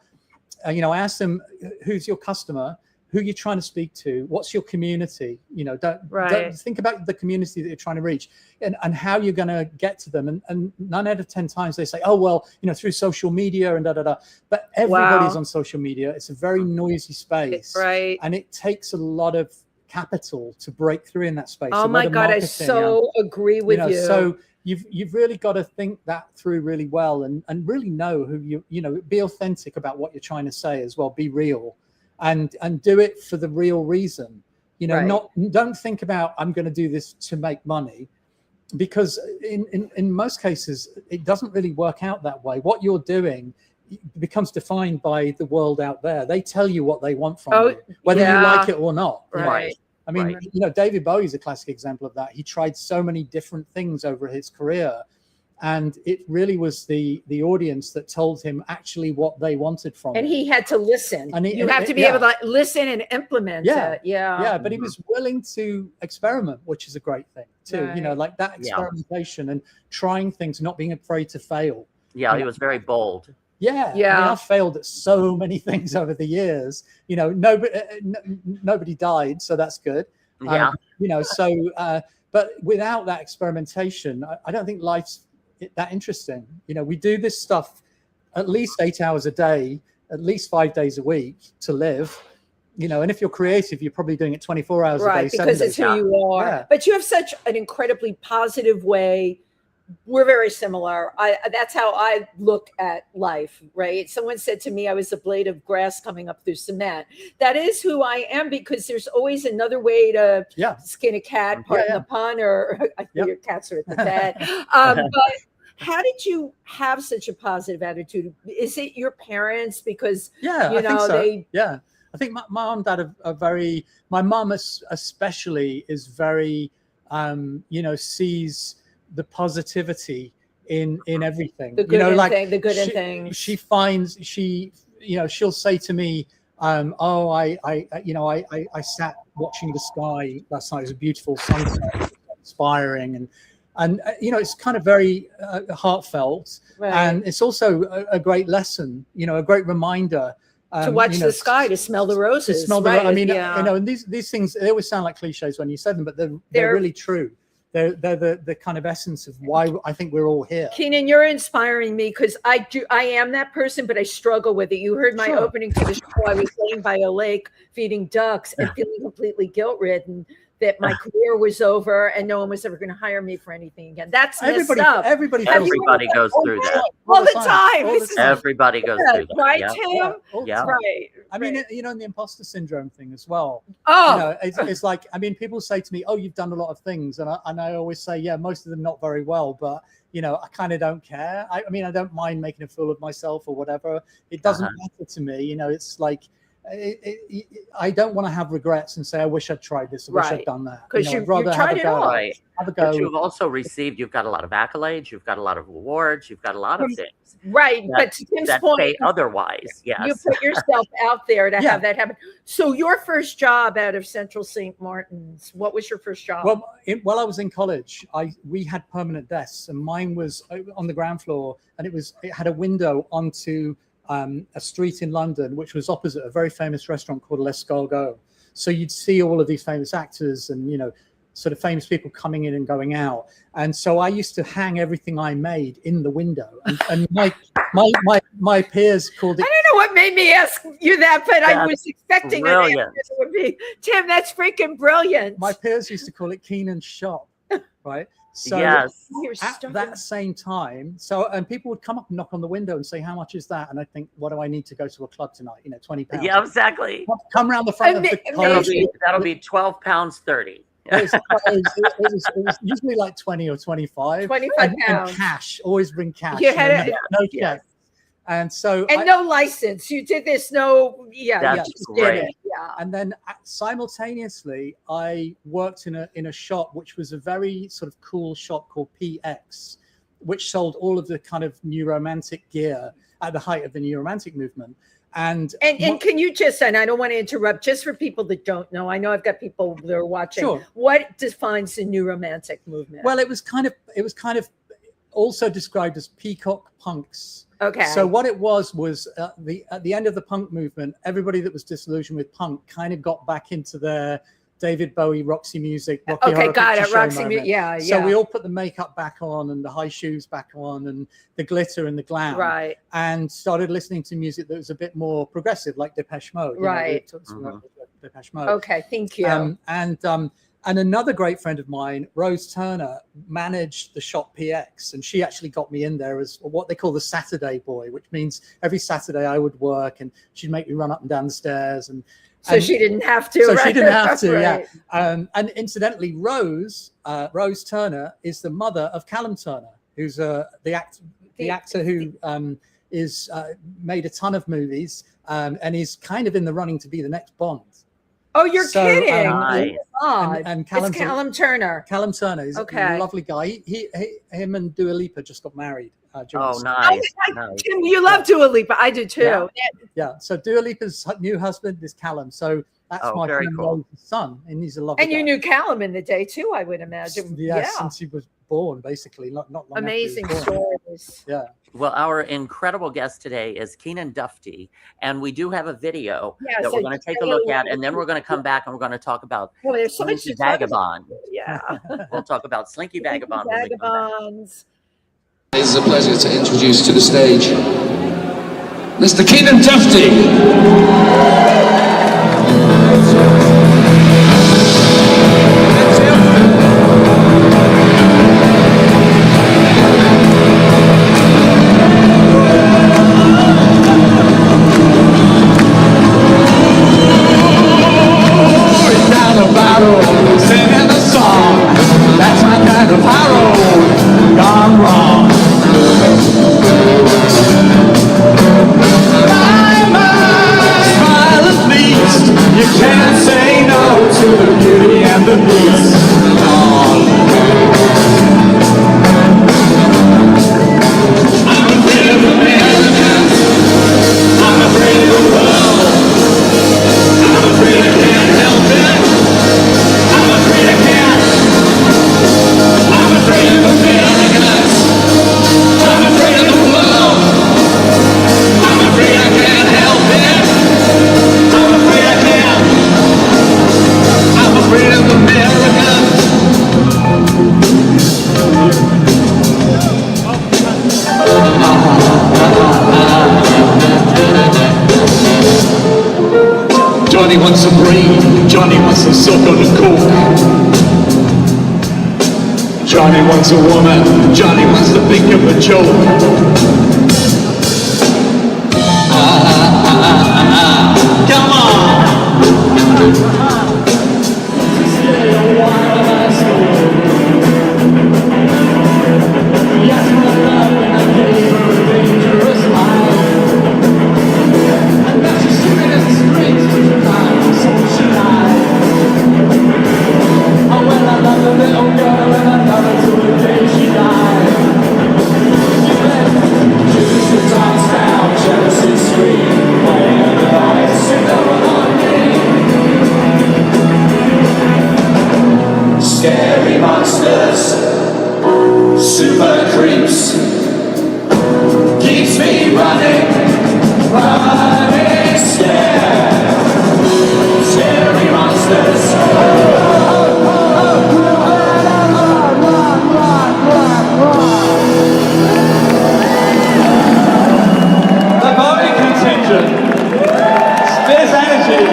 you know, I ask them, who's your customer? Who you're trying to speak to? What's your community? You know, don't think about the community that you're trying to reach and how you're going to get to them. And 9 out of 10 times they say, "Oh, well, you know, through social media and da. But everybody's on social media. It's a very noisy space, and it takes a lot of capital to break through in that space. Oh my God, I so agree with you. So you've really got to think that through really well and really know who you know, be authentic about what you're trying to say as well. Be real. And do it for the real reason, you know. Don't think about I'm going to do this to make money, because in most cases it doesn't really work out that way. What you're doing becomes defined by the world out there. They tell you what they want from you, whether you like it or not. Right. I mean, you know, David Bowie's a classic example of that. He tried so many different things over his career, And it really was the audience that told him actually what they wanted from And it. he had to listen. And you have to be able to listen and implement it. Yeah, but he was willing to experiment, which is a great thing too. Right. You know, like that experimentation and trying things, not being afraid to fail. Yeah, he was very bold. Yeah. I mean, I've failed at so many things over the years. You know, nobody died, so that's good. Yeah. You know, so but without that experimentation, I don't think life's that interesting. You know, we do this stuff at least 8 hours a day, at least 5 days a week to live. You know, and if you're creative, you're probably doing it 24 hours a day. Right, because it's who you are. Yeah. But you have such an incredibly positive way. We're very similar. That's how I look at life, right? Someone said to me, I was a blade of grass coming up through cement. That is who I am, because there's always another way to skin a cat, pardon the pun, or I think your cats are at the vet. But how did you have such a positive attitude? Is it your parents? Because, you know, I think so. I think my mom and dad are very, my mom especially is very, you know, sees the positivity in everything. The good, you know, the good in things. She finds, you know, she'll say to me, I sat watching the sky last night. It was a beautiful sunset, inspiring, and you know, it's kind of very heartfelt, and it's also a great lesson, you know, a great reminder to watch the sky, to smell the roses. To smell the, I mean, you know, and these things, they always sound like cliches when you say them, but they're really true. They're the kind of essence of why I think we're all here. Keenan, you're inspiring me, because I am that person, but I struggle with it. You heard my opening to the show. I was laying by a lake feeding ducks and feeling completely guilt-ridden that my career was over and no one was ever going to hire me for anything again. That's everybody. Messed up. Everybody goes through that all the time. Everybody goes through that, right, Tim? Yeah. Right. I mean, you know, the imposter syndrome thing as well. Oh, you know, it's like, I mean, people say to me, "Oh, you've done a lot of things," and I always say, "Yeah, most of them not very well, but you know, I kind of don't care. I mean, I don't mind making a fool of myself or whatever. It doesn't matter to me. You know, it's like." I don't want to have regrets and say I wish I'd tried this, I wish I'd done that. Because you've tried it all. Have a go. But you've also received, you've got a lot of accolades, you've got a lot of awards, you've got a lot of things. Right, but to Tim's point, say otherwise, yes. You put yourself out there to have that happen. So your first job out of Central St. Martin's, what was your first job? Well, while I was in college, we had permanent desks, and mine was on the ground floor, and it had a window onto a street in London, which was opposite a very famous restaurant called L'Escargot. So you'd see all of these famous actors and, you know, sort of famous people coming in and going out. And so I used to hang everything I made in the window. And my peers called it. I don't know what made me ask you that, but I was expecting an answer that would be, Tim, that's freaking brilliant. My peers used to call it Keenan's shop, right? So at that same time, and people would come up and knock on the window and say, "How much is that?" And I think, "What do I need to go to a club tonight? You know, £20." Yeah, exactly. Come around the front of the college. That'll be £12.30. It was usually like 20 or 25. 25 pounds. And cash. Always bring cash. You had no check. And so no license. You did this. No. That's great. And then simultaneously, I worked in a shop which was a very sort of cool shop called PX, which sold all of the kind of new romantic gear at the height of the new romantic movement. And can you just, and I don't want to interrupt, just for people that don't know, I know I've got people that are watching. Sure. What defines the new romantic movement? Well, it was kind of also described as peacock punks. Okay. So what it was at the end of the punk movement, everybody that was disillusioned with punk kind of got back into their David Bowie, Roxy Music. Rocky okay, Horror got Picture it. Show Roxy moment. Music. So we all put the makeup back on and the high shoes back on and the glitter and the glam. Right. And started listening to music that was a bit more progressive, like Depeche Mode. Right. Depeche Mode. Okay, thank you. And another great friend of mine, Rose Turner, managed the shop PX, and she actually got me in there as what they call the Saturday boy, which means every Saturday I would work and she'd make me run up and down the stairs. So she didn't have to. So she didn't have to, right. And incidentally, Rose Turner is the mother of Callum Turner, who's the actor who is made a ton of movies and is kind of in the running to be the next Bond. Oh, you're kidding. Nice. And It's Callum Turner. Callum Turner is a lovely guy. Him and Dua Lipa just got married. Nice. Tim, you love Dua Lipa. I do too. Yeah. So Dua Lipa's new husband is Callum. So that's my friend Rose's son, and he's a lovely guy. You knew Callum in the day too, I would imagine. Yes, since he was born, basically, not long amazing after he was born. stories. Yeah. Well, our incredible guest today is Keenan Duffty, and we do have a video that we're going to take a look at, and then we're going to come back and we're going to talk about Slinky Vagabond. Yeah. We'll talk about Slinky Vagabond. Vagabonds. It is a pleasure to introduce to the stage Mr. Keenan Duffty. Singing a song, that's my kind of hero gone wrong. Smile at least, you can't say no to the beauty and the beast. I'm afraid of Americans, I'm afraid of the world, I'm afraid I can't help it. I'm afraid I can't. I'm afraid of Americans. I'm afraid of the world. I'm afraid I can't help it. I'm afraid I can't. I'm afraid of Americans. Johnny wants to breathe. Johnny wants to suck on the coke. Johnny wants a woman. Johnny wants to think of a joke. Come on! Yes, my love, and I gave her a dangerous smile. And now she's swimming in the streets to the time, so she died. Oh, well, I love the little girl, and I love her till the day she died. She said, choose the times down, jealousy scream, playing the lights, sing the one on me. Scary monsters, super creeps, keeps me running scared. Scary monsters. The body contingent. Space energy.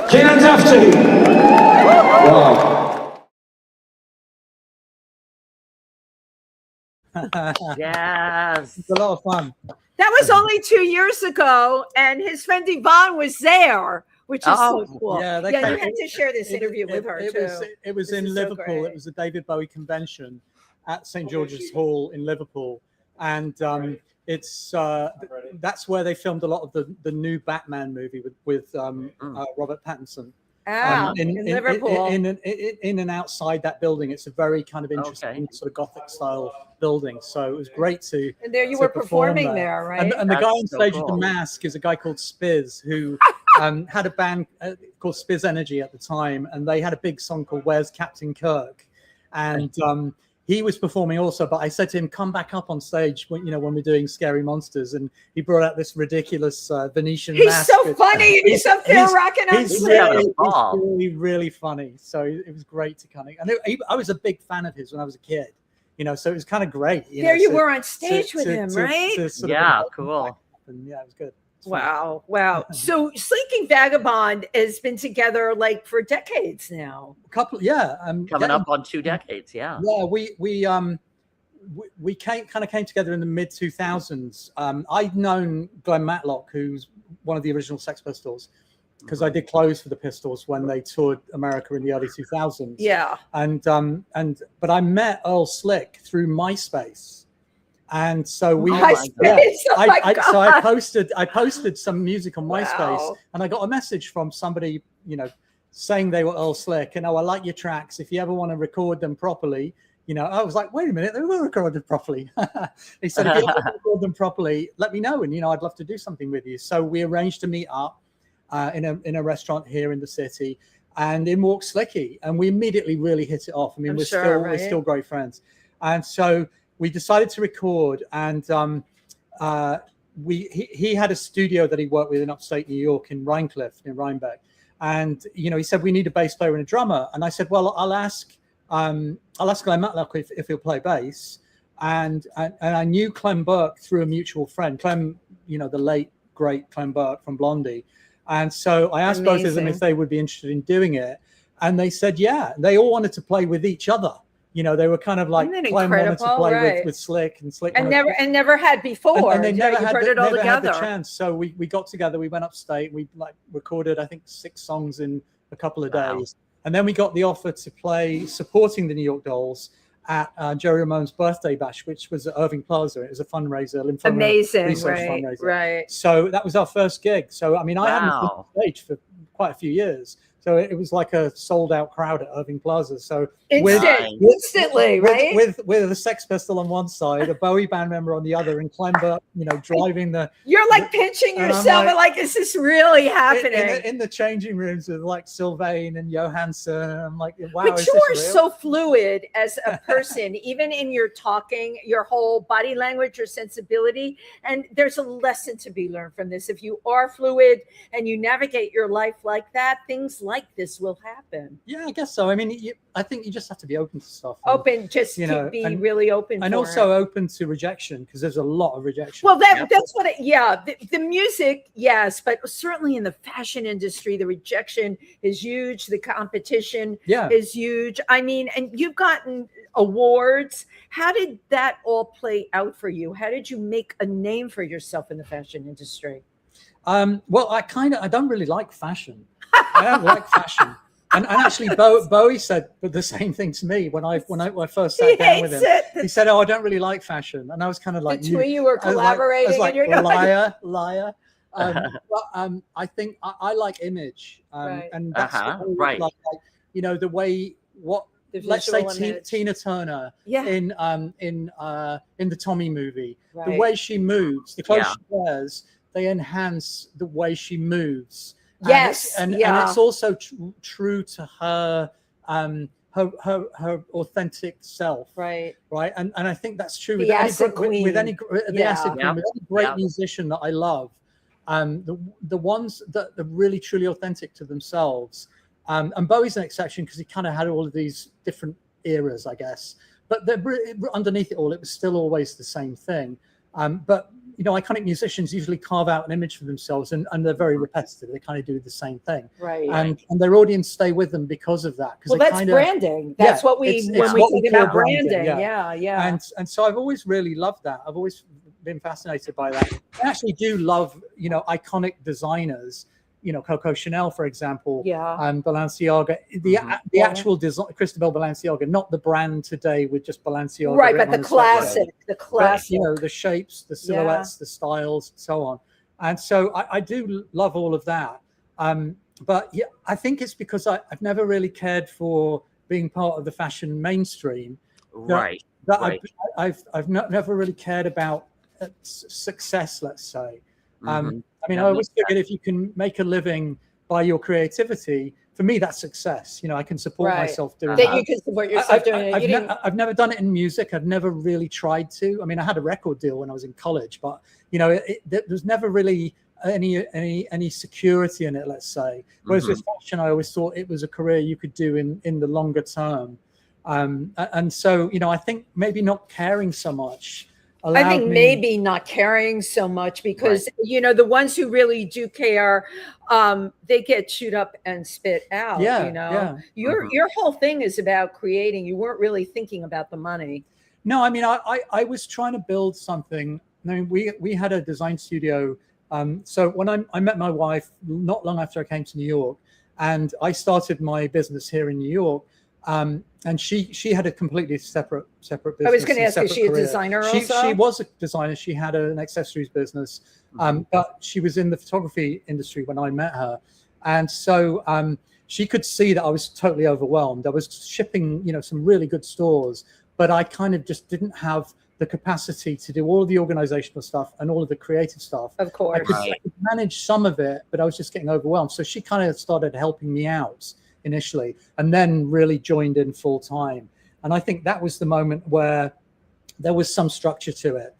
Keenan Duffty. Wow. Yes. It's a lot of fun. That was only 2 years ago, and his friend Yvonne was there, which is so cool. Yeah, you had to share this interview with her too. It was in Liverpool. It was a David Bowie convention at St. George's Hall in Liverpool, and that's where they filmed a lot of the new Batman movie with Robert Pattinson. In Liverpool, in and outside that building, it's a very kind of interesting sort of Gothic style building. So it was great to. And there you were performing there, right? And the guy on stage with the mask is a guy called Spiz, who had a band called Spiz Energy at the time, and they had a big song called "Where's Captain Kirk," and he was performing also. But I said to him, "Come back up on stage when we're doing Scary Monsters," and he brought out this ridiculous Venetian mask. He's so funny. He's up there rocking up. He's really, really funny. So it was great to kind of. And I was a big fan of his when I was a kid. So it was kind of great. You were on stage with him, right? Yeah, cool. And yeah, it was good. Wow. So Slinky Vagabond has been together like for decades now. Coming up on 2 decades. Yeah. Yeah, we came together in the mid 2000s. I'd known Glenn Matlock, who's one of the original Sex Pistols, because I did clothes for the Pistols when they toured America in the early 2000s. Yeah. But I met Earl Slick through MySpace. And so we, MySpace, so I posted some music on MySpace, Wow. and I got a message from somebody, saying they were all slick, and I like your tracks. If you ever want to record them properly, I was like, wait a minute, they were recorded properly. He said, if you ever record them properly, let me know, and I'd love to do something with you. So we arranged to meet up in a restaurant here in the city, and in walked Slicky, and we immediately really hit it off. I mean, we're still great friends, and so we decided to record, and he had a studio that he worked with in upstate New York in Rhinecliff, near Rhinebeck. And, he said, we need a bass player and a drummer. And I said, well, I'll ask Glenn Matlock if he'll play bass. And I knew Clem Burke through a mutual friend, Clem, the late, great Clem Burke from Blondie. And so I asked both of them if they would be interested in doing it. And they said, yeah, they all wanted to play with each other. They were kind of like Clem wanted to play with Slick, and Slick and never had before. And they never had together. the chance. So we got together. We went upstate. We recorded, I think, 6 songs in a couple of days. And then we got the offer to play supporting the New York Dolls at Jerry Ramone's birthday bash, which was at Irving Plaza. It was a fundraiser, lymphoma research fundraiser. Right. So that was our first gig. So I mean, I hadn't been on stage for quite a few years. So it was like a sold out crowd at Irving Plaza. So instantly, right? With the Sex Pistol on one side, a Bowie band member on the other, and Clem Burke, driving the. You're like pinching yourself, and like, is this really happening? In the changing rooms with like Sylvain and Johansson. I'm like, wow. But you are so fluid as a person, even in your talking, your whole body language, your sensibility. And there's a lesson to be learned from this. If you are fluid and you navigate your life like that, things like this will happen. Yeah, I guess so. I mean, I think you just have to be open to stuff. Really open. And also open to rejection, because there's a lot of rejection. Well, that's what the music, yes, but certainly in the fashion industry, the rejection is huge. The competition is huge. I mean, and you've gotten awards. How did that all play out for you? How did you make a name for yourself in the fashion industry? Well, I don't really like fashion. I don't like fashion. And actually, Bowie said the same thing to me when I first sat down with him. He said, "Oh, I don't really like fashion," and I was kind of like, "The two of you were collaborating." I was like, liar. But I think I like image, and that's right. Like, the way let's say Tina Turner in the Tommy movie, the way she moves, the clothes she wears, they enhance the way she moves. Yes, and it's also true to her authentic self, right? And I think that's true with any great musician that I love. The ones that are really truly authentic to themselves. And Bowie's an exception because he kind of had all of these different eras, I guess. But underneath it all, it was still always the same thing. But iconic musicians usually carve out an image for themselves, and they're very repetitive. They kind of do the same thing, and their audience stay with them because of that. Well, that's branding. That's what we think about branding. Yeah. And so I've always really loved that. I've always been fascinated by that. I actually do love iconic designers. Coco Chanel, for example, Balenciaga, the actual design, Cristobal Balenciaga, not the brand today with just Balenciaga. Right, but the classic. But, the shapes, the silhouettes, the styles, so on. And so I do love all of that. But I think it's because I've never really cared for being part of the fashion mainstream. Right. I've never really cared about success, let's say. I always figured if you can make a living by your creativity, for me, that's success. I can support myself doing that. You can support yourself doing it. I've never done it in music. I've never really tried to. I had a record deal when I was in college, but there's never really any security in it, let's say. Whereas with fashion, I always thought it was a career you could do in the longer term. And so, I think maybe not caring so much. I think maybe not caring so much because, the ones who really do care, they get chewed up and spit out. Your whole thing is about creating. You weren't really thinking about the money. No, I was trying to build something. We had a design studio. So when I met my wife not long after I came to New York, and I started my business here in New York, And she had a completely separate business. I was going to ask, is she a designer also? She was a designer. She had an accessories business, but she was in the photography industry when I met her. And so she could see that I was totally overwhelmed. I was shipping, some really good stores, but I kind of just didn't have the capacity to do all of the organizational stuff and all of the creative stuff. Of course. I could manage some of it, but I was just getting overwhelmed. So she kind of started helping me out initially, and then really joined in full time. And I think that was the moment where there was some structure to it.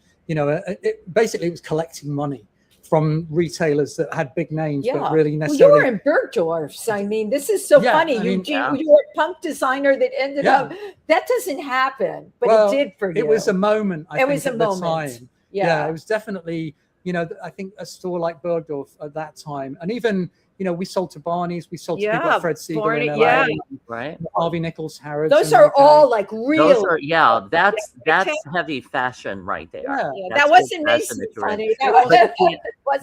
Basically it was collecting money from retailers that had big names, but really necessarily. Well, you were in Bergdorf's. I mean, this is so funny. You were a punk designer that ended up. That doesn't happen, but it did for you. It was a moment. I think, at the time. Yeah, it was definitely. I think a store like Bergdorf at that time, and even. We sold to Barney's, we sold to people like Fred Siegel in LA, right? Harvey Nichols, Harrods. Those are all like real. That's heavy fashion right there. Yeah, that wasn't Mason funny.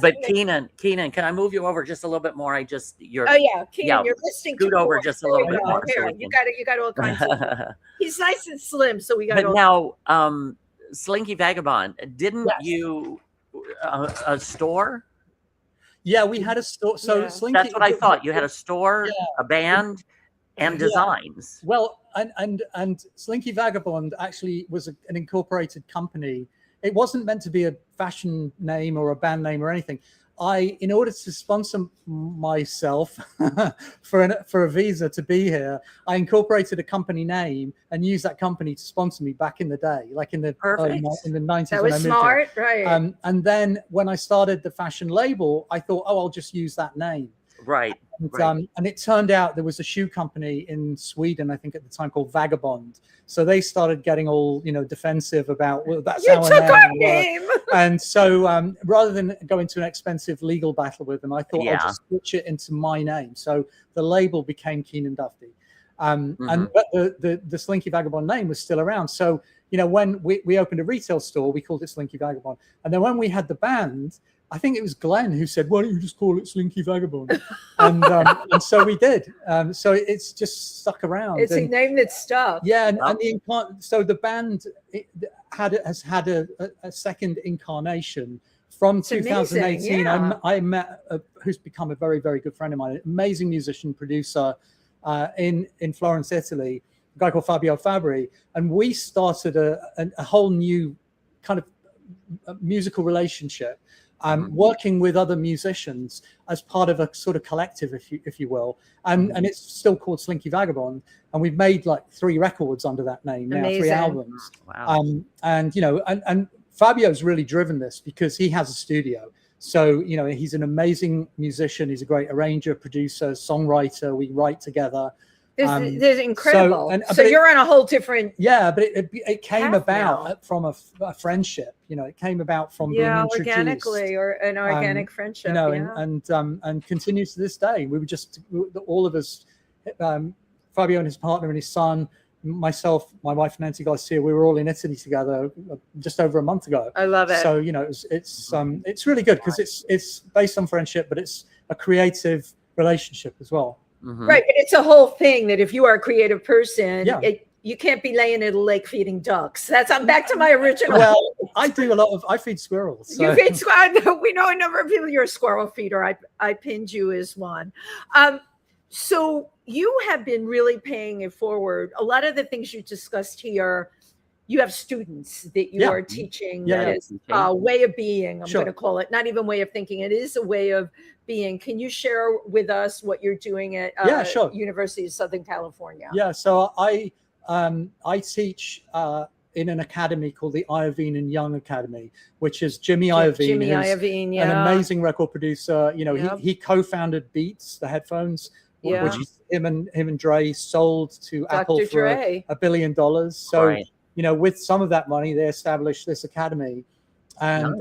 But Keenan, can I move you over just a little bit more? Keenan, you're listening. Scoot over just a little bit more. Here, you got all kinds of. He's nice and slim, so we got. But now, Slinky Vagabond, didn't you a store? Yeah, we had a store. So Slinky, that's what I thought. You had a store, a band, and designs. Well, and Slinky Vagabond actually was an incorporated company. It wasn't meant to be a fashion name or a band name or anything. In order to sponsor myself for a visa to be here, I incorporated a company name and used that company to sponsor me back in the day, like in the 90s. That was smart, right? And then when I started the fashion label, I thought, I'll just use that name. Right. And it turned out there was a shoe company in Sweden, I think at the time, called Vagabond. So they started getting all, defensive about, that's our name. And so rather than go into an expensive legal battle with them, I thought I'll just switch it into my name. So the label became Keenan Duffty. But the Slinky Vagabond name was still around. So, when we opened a retail store, we called it Slinky Vagabond. And then when we had the band, I think it was Glenn who said, why don't you just call it Slinky Vagabond? And so we did. So it's just stuck around. It's a name that stuck. Yeah. So the band has had a second incarnation from 2018. I met who's become a very, very good friend of mine, an amazing musician, producer in Florence, Italy, a guy called Fabio Fabri. And we started a whole new kind of musical relationship. Working with other musicians as part of a sort of collective, if you will, and it's still called Slinky Vagabond, and we've made like 3 records under that name now, 3 albums. Wow. And Fabio's really driven this because he has a studio, so he's an amazing musician. He's a great arranger, producer, songwriter. We write together. This is incredible. So you're on a whole different. Yeah, but it came about from a friendship. It came about from being introduced. Organically, or an organic friendship. And continues to this day. We were just all of us, Fabio and his partner and his son, myself, my wife Nancy Garcia. We were all in Italy together just over a month ago. I love it. So it's really good because it's based on friendship, but it's a creative relationship as well. Right, but it's a whole thing that if you are a creative person, you can't be laying in a lake feeding ducks. I'm back to my original. Well, I feed squirrels. So. You feed squirrels. We know a number of people. You're a squirrel feeder. I pinned you as one. So you have been really paying it forward. A lot of the things you discussed here, you have students that you are teaching. That is a way of being. I'm going to call it, not even way of thinking. It is a way of being. Can you share with us what you're doing at University of Southern California? Yeah, so I teach in an academy called the Iovine and Young Academy, which is Jimmy Iovine, an amazing record producer. He co-founded Beats, the headphones, which him and Dre sold to Apple for $1 billion. So with some of that money, they established this academy. And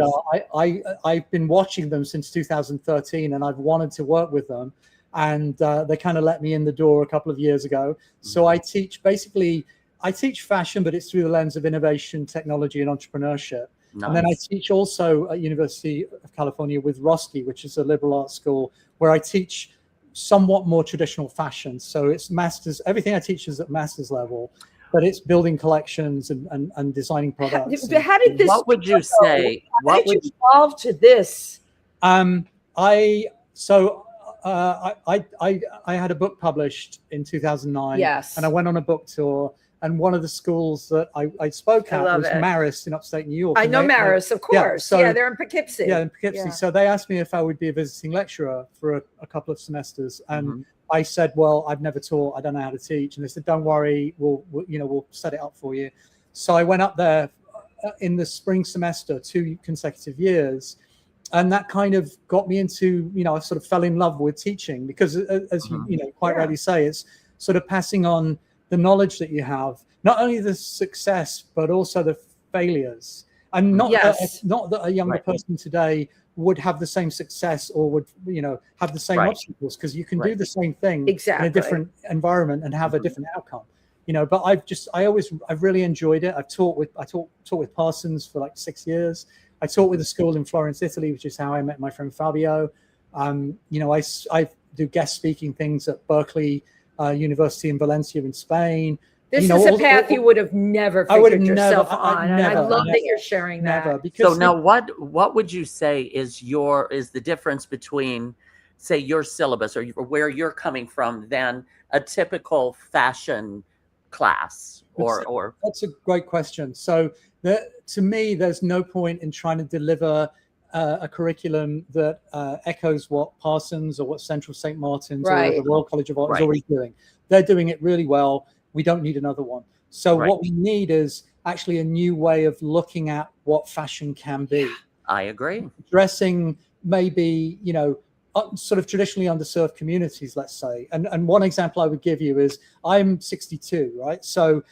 I've been watching them since 2013, and I've wanted to work with them. And they kind of let me in the door a couple of years ago. So I teach fashion, but it's through the lens of innovation, technology, and entrepreneurship. Nice. And then I teach also at University of California with Roski, which is a liberal arts school, where I teach somewhat more traditional fashion. So it's masters. Everything I teach is at master's level, but it's building collections and designing products. How did this? What would you say? How did you evolve to this? I had a book published in 2009. Yes. And I went on a book tour. And one of the schools that I spoke at was Marist in upstate New York. I know Marist, of course. Yeah, they're in Poughkeepsie. Yeah, in Poughkeepsie. Yeah. So they asked me if I would be a visiting lecturer for a couple of semesters. And I said, well, I've never taught. I don't know how to teach. And they said, don't worry, we'll set it up for you. So I went up there in the spring semester, 2 consecutive years. And that kind of got me into, I sort of fell in love with teaching because as you quite rightly say, it's sort of passing on the knowledge that you have, not only the success, but also the failures. And not that a younger person today would have the same success or would, have the same obstacles, because you can do the same thing in a different environment and have a different outcome. But I've really enjoyed it. I taught with Parsons for like 6 years. I taught with a school in Florence, Italy, which is how I met my friend Fabio. I do guest speaking things at Berkeley University in Valencia in Spain. This is a path you would have never figured yourself on. And I love that you're sharing that. So now what would you say is the difference between, say, your syllabus or where you're coming from than a typical fashion class or That's a great question. So to me, there's no point in trying to deliver a curriculum that echoes what Parsons or what Central St. Martin's or the Royal College of Art is already doing. They're doing it really well. We don't need another one. So what we need is actually a new way of looking at what fashion can be. I agree. Addressing maybe, sort of traditionally underserved communities, let's say. And one example I would give you is I'm 62, right? So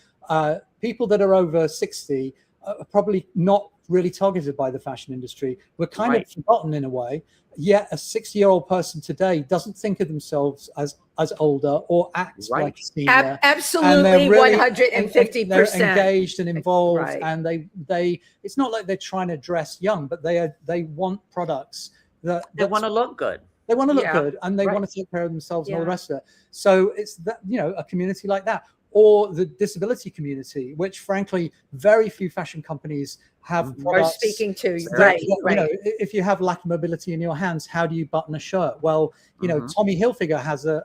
people that are over 60 are probably not really targeted by the fashion industry. We're kind of forgotten in a way. Yet a 60-year-old person today doesn't think of themselves as older or act like a senior. Absolutely, really, 150%. They're engaged and involved, and they. It's not like they're trying to dress young, but they want products that want to look good. They want to look good, and they want to take care of themselves and all the rest of it. So it's that, a community like that, or the disability community, which frankly very few fashion companies have products. Are speaking to if you have lack of mobility in your hands, how do you button a shirt? Well, Tommy Hilfiger has an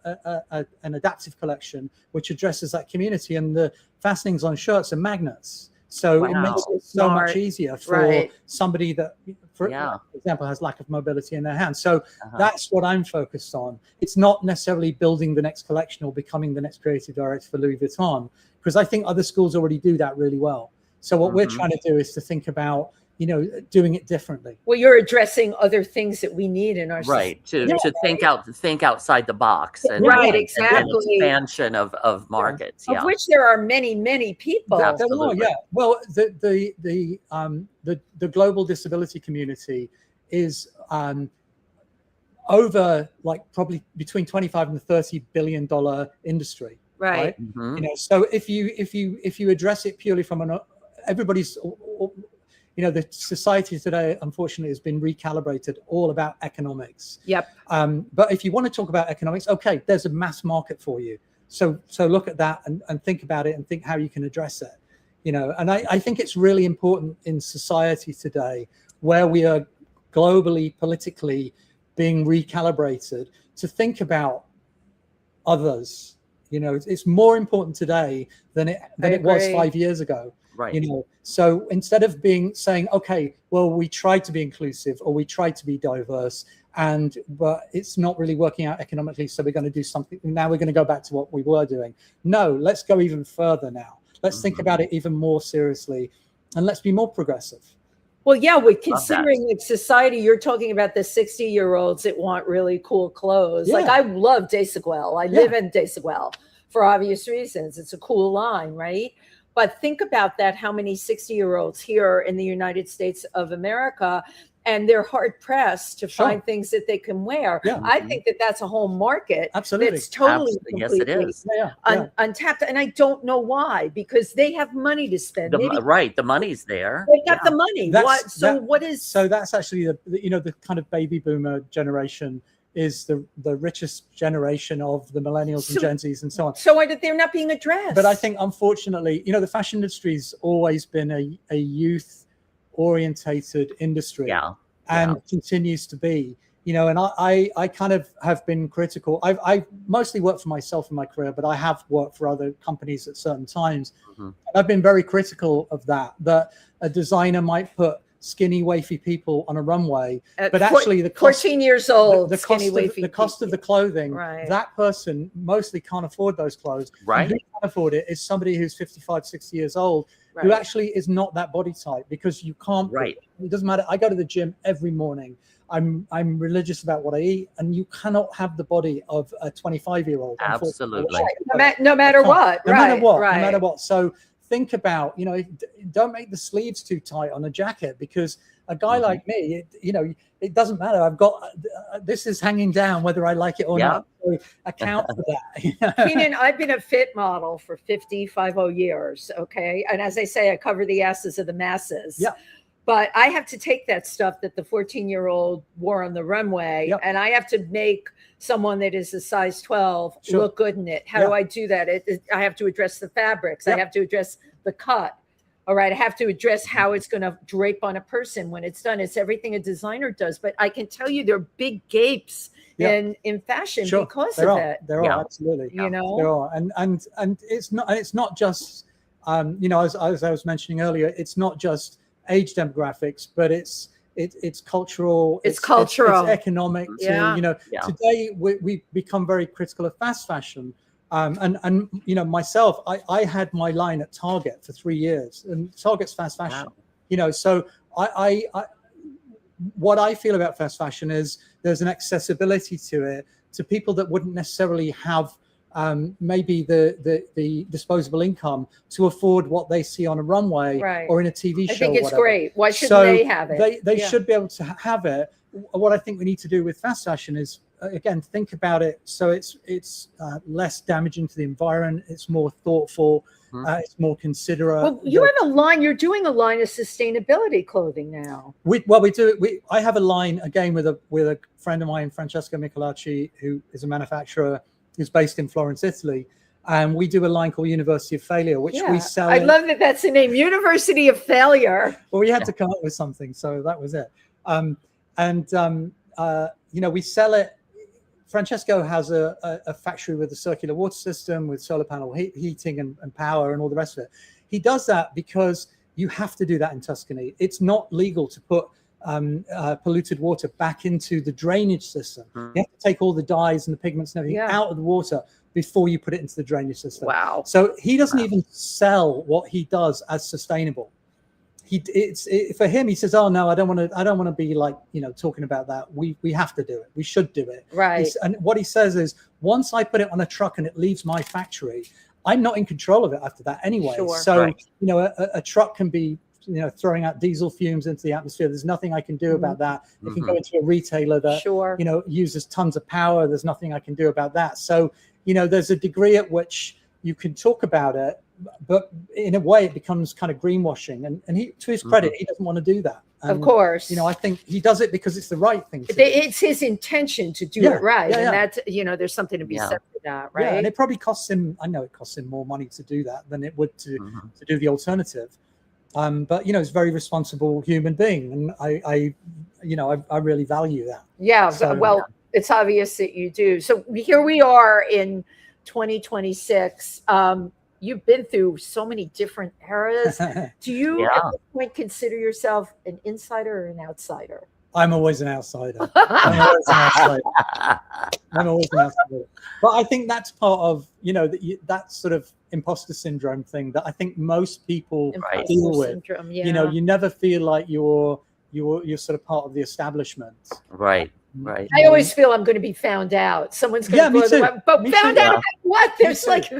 adaptive collection which addresses that community, and the fastenings on shirts are magnets. So it makes it so much easier for somebody that, for example, has lack of mobility in their hands. So that's what I'm focused on. It's not necessarily building the next collection or becoming the next creative director for Louis Vuitton, because I think other schools already do that really well. So what we're trying to do is to think about, doing it differently. Well, you're addressing other things that we need in our society. To think outside the box and exactly expansion of markets. Of which there are many, many people. Absolutely. Well, the global disability community is over probably between $25 and $30 billion industry. Right. So if you address it purely from everybody's, the society today, unfortunately, has been recalibrated all about economics. Yep. But if you want to talk about economics, okay, there's a mass market for you. So look at that and think about it and think how you can address it. And I think it's really important in society today, where we are globally, politically being recalibrated, to think about others. It's more important today than it was 5 years ago. Right. So instead of saying, okay, well, we tried to be inclusive or we tried to be diverse, but it's not really working out economically, so we're going to do something. Now we're going to go back to what we were doing. No, let's go even further now. Let's think about it even more seriously, and let's be more progressive. Well, yeah, with considering society, you're talking about the 60-year-olds that want really cool clothes. Yeah. Like I love Desigual. I live in Desigual for obvious reasons. It's a cool line, right? But think about that, how many 60-year-olds here in the United States of America, and they're hard pressed to find things that they can wear. Yeah. I think that's a whole market. Absolutely. That's totally yes, it is. Untapped. And I don't know why, because they have money to spend. The money's there. They got the money. So that's actually the kind of baby boomer generation is the richest generation of the millennials and Gen Zs and so on. So why did they're not being addressed? But I think, unfortunately, the fashion industry's always been a youth-orientated industry, and continues to be. And I kind of have been critical. I've mostly worked for myself in my career, but I have worked for other companies at certain times. And I've been very critical of that a designer might put skinny, wafy people on a runway, but actually the cost, 14 years old, the cost of the clothing, that person mostly can't afford those clothes. Right. And who can afford it is somebody who's 55, 60 years old, who actually is not that body type, because you can't. Right. It doesn't matter. I go to the gym every morning. I'm religious about what I eat, and you cannot have the body of a 25-year-old. Absolutely. No matter what. No matter what. So think about, don't make the sleeves too tight on a jacket, because a guy like me, it doesn't matter. I've got this is hanging down whether I like it or not. So account for that. Keenan, I've been a fit model for 50 years. Okay. And as I say, I cover the asses of the masses. Yeah. But I have to take that stuff that the 14-year-old wore on the runway, and I have to make someone that is a size 12 look good in it. How do I do that? I have to address the fabrics. I have to address the cut. All right. I have to address how it's going to drape on a person when it's done. It's everything a designer does. But I can tell you there are big gapes in fashion because of it. There are, absolutely. There are. And it's not just, as I was mentioning earlier, it's not just age demographics, but it's cultural, it's economic too. Today we become very critical of fast fashion, and myself, I had my line at Target for 3 years, and Target's fast fashion. So I what I feel about fast fashion is there's an accessibility to it to people that wouldn't necessarily have maybe the disposable income to afford what they see on a runway or in a TV show. I think it's great. Why shouldn't they have it? They should be able to have it. What I think we need to do with fast fashion is, again, think about it so it's less damaging to the environment. It's more thoughtful. It's more considerate. Well, you have a line. You're doing a line of sustainability clothing now. We do. I have a line again with a friend of mine, Francesco Michelacci, who is a manufacturer who's based in Florence, Italy, and we do a line called University of Failure, which we sell. I love that that's the name, University of Failure. Well, we had to come up with something, so that was it. We sell it. Francesco has a factory with a circular water system, with solar panel heating and power and all the rest of it. He does that because you have to do that in Tuscany. It's not legal to put polluted water back into the drainage system. You have to take all the dyes and the pigments and everything out of the water before you put it into the drainage system. Wow. So he doesn't even sell what he does as sustainable. For him, he says, "Oh no, I don't want to be like, talking about that. We have to do it. We should do it." Right. And what he says is, once I put it on a truck and it leaves my factory, I'm not in control of it after that anyway. Sure. So, a truck can be, throwing out diesel fumes into the atmosphere. There's nothing I can do about that. If you go into a retailer that, uses tons of power, there's nothing I can do about that. So, there's a degree at which you can talk about it, but in a way it becomes kind of greenwashing. And he, to his credit, he doesn't want to do that. Of course. I think he does it because it's the right thing to do. It's his intention to do it right. And that's, there's something to be said for that, right? Yeah, and it probably costs him, I know it costs him more money to do that than it would to do the alternative. But he's a very responsible human being, and I really value that. Yeah. So, it's obvious that you do. So here we are in 2026. You've been through so many different eras. Do you at this point consider yourself an insider or an outsider? I'm always an outsider. I'm always an outsider. But I think that's part of, that sort of imposter syndrome thing that I think most people deal with. Syndrome, you never feel like you're sort of part of the establishment. Right. I always feel I'm going to be found out. Someone's going to blow the web. But found out about what? There's out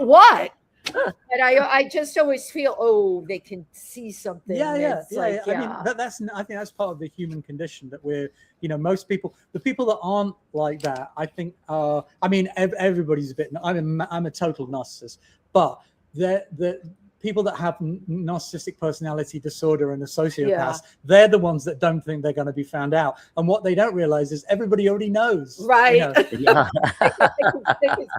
what? And I just always feel, they can see something. I think that's part of the human condition that we're, most people, the people that aren't like that, I think, everybody's a bit. I'm a total narcissist, but the people that have narcissistic personality disorder and a sociopath, they're the ones that don't think they're going to be found out. And what they don't realize is everybody already knows. Right. You know?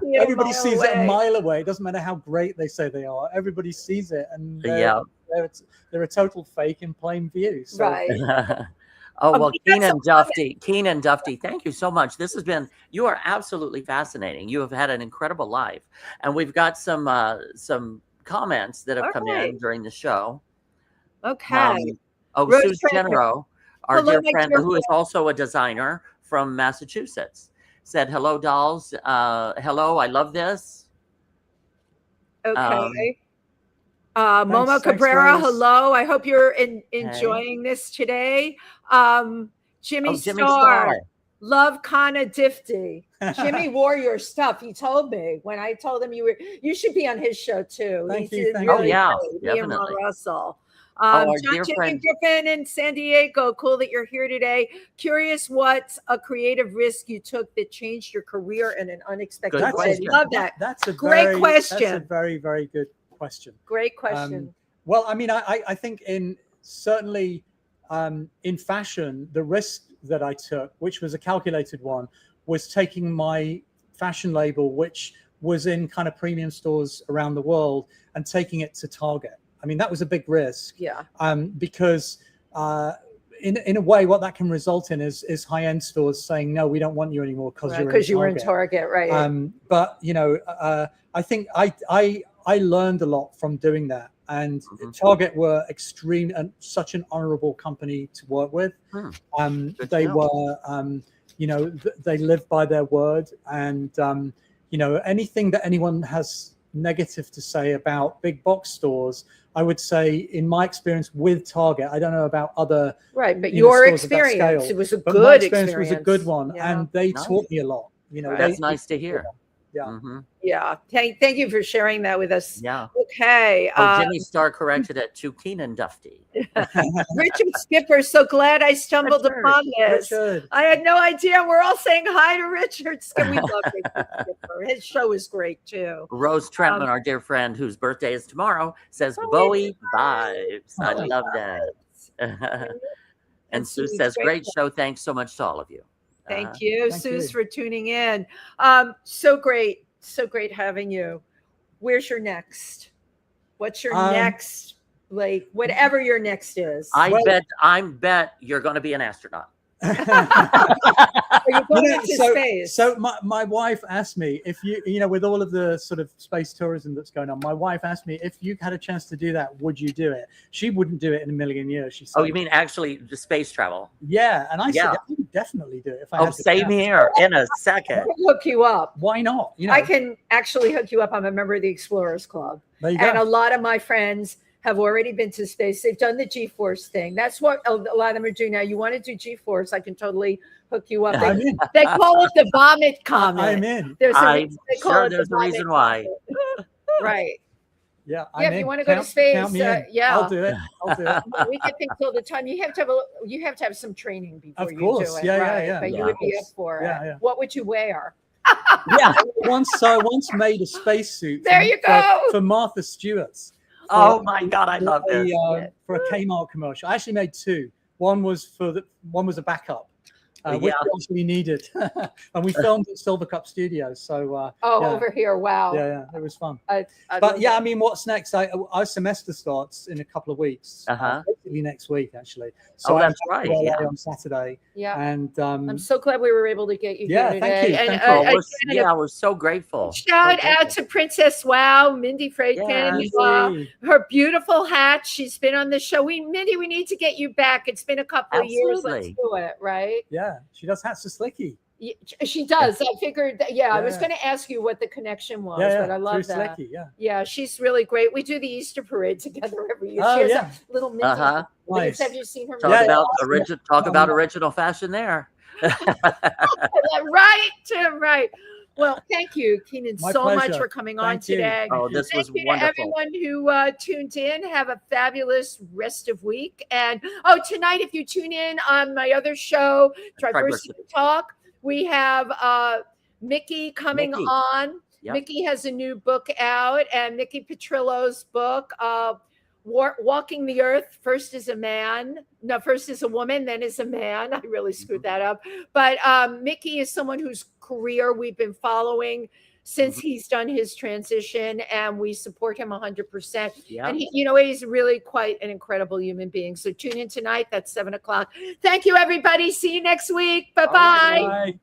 Yeah. Everybody sees it a mile away. It doesn't matter how great they say they are. Everybody sees it, and they're a total fake in plain view. So. Right. Oh, well, Keenan Duffty, thank you so much. This has been, you are absolutely fascinating. You have had an incredible life. And we've got some comments that have come in during the show. Okay. Sue Genero, our dear friend, who is also a designer from Massachusetts, said, hello, dolls. Hello, I love this. Okay. Momo Cabrera, hello. I hope you're enjoying this today. Jimmy Starr, love Kana Difty. Jimmy wore your stuff. He told me when I told him you should be on his show too. Thank you. Definitely. Russell. John Jimmy Griffin in San Diego. Cool that you're here today. Curious what a creative risk you took that changed your career in an unexpected way. Love that. That's a great question. That's a very, very good question. Great question. Well, I mean, I think certainly in fashion, the risk that I took, which was a calculated one, was taking my fashion label, which was in kind of premium stores around the world, and taking it to Target. I mean, that was a big risk. Yeah. Because in a way, what that can result in is high-end stores saying, no, we don't want you anymore because you were in Target, right? But you know, I think I learned a lot from doing that, and Target were extreme and such an honorable company to work with. They were, you know, they live by their word, and you know, anything that anyone has negative to say about big box stores, I would say, in my experience with Target, I don't know about other but your experience, it was a good experience. Was a good one, and they taught me a lot. You know, that's nice to hear. Yeah. Yeah. Thank you for sharing that with us. Yeah. Okay. Jimmy Starr corrected it to Keenan Duffty. Richard Skipper, so glad I stumbled upon this. Richard. I had no idea. We're all saying hi to Richard Skipper. We love Richard Skipper. His show is great too. Rose Trentman, our dear friend whose birthday is tomorrow, says Bowie vibes. I love that. And Sue says, great show. Thanks so much to all of you. Thank you, Suze, for tuning in. So great having you. Where's your next? What's your next? Like whatever your next is. I bet you're going to be an astronaut. So my wife asked me if you know, with all of the sort of space tourism that's going on, my wife asked me if you had a chance to do that, would you do it? She wouldn't do it in a million years. She said, oh, you mean actually the space travel? Yeah, and I said I would definitely do it if I had the same chance. here in a second. I can hook you up. Why not? You know, I can actually hook you up. I'm a member of the Explorers Club, and a lot of my friends have already been to space. They've done the G-Force thing. That's what a lot of them are doing now. You want to do G-Force, I can totally hook you up. They call it the vomit comet. I'm in. There's a reason why. Right. Yeah. If you want to go to space, I'll do it. We get things all the time. You have to have some training before you do it. Yeah. But you would be up for it. Yeah. What would you wear? I once made a spacesuit. There you go. For Martha Stewart's. Oh my God, I love this. For a Kmart commercial. I actually made two. One was a backup, which we actually needed. And we filmed at Silver Cup Studios. So over here. Wow. Yeah, it was fun. I mean, what's next? Our semester starts in a couple of weeks. Basically next week, actually. So that's right. On Saturday. Yeah. And I'm so glad we were able to get you here today. Thank you. And we're so grateful. Shout out to Princess Wow, Mindy Freakin. Her beautiful hat. She's been on the show. Mindy, we need to get you back. It's been a couple of years. Let's do it, right? Yeah, she does hats for Slicky. She does. I figured that. I was going to ask you what the connection was, but I love that. Slicky, yeah, she's really great. We do the Easter parade together every year. Oh, she has a little Mindy. Nice. Have you seen her? Talk about original fashion there. Right. Well, thank you, Keenan, much for coming on today. Oh, this was wonderful. To everyone who tuned in. Have a fabulous rest of week. And tonight, if you tune in on my other show, TriVersity Talk, we have Mickey coming on. Yep. Mickey has a new book out, and Mickey Petrillo's book, Walking the Earth, first as a woman, then as a man. I really screwed that up. But Mickey is someone whose career we've been following since he's done his transition, and we support him 100%. Yeah. And he's really quite an incredible human being. So tune in tonight. That's 7:00. Thank you, everybody. See you next week. Bye-bye. Bye.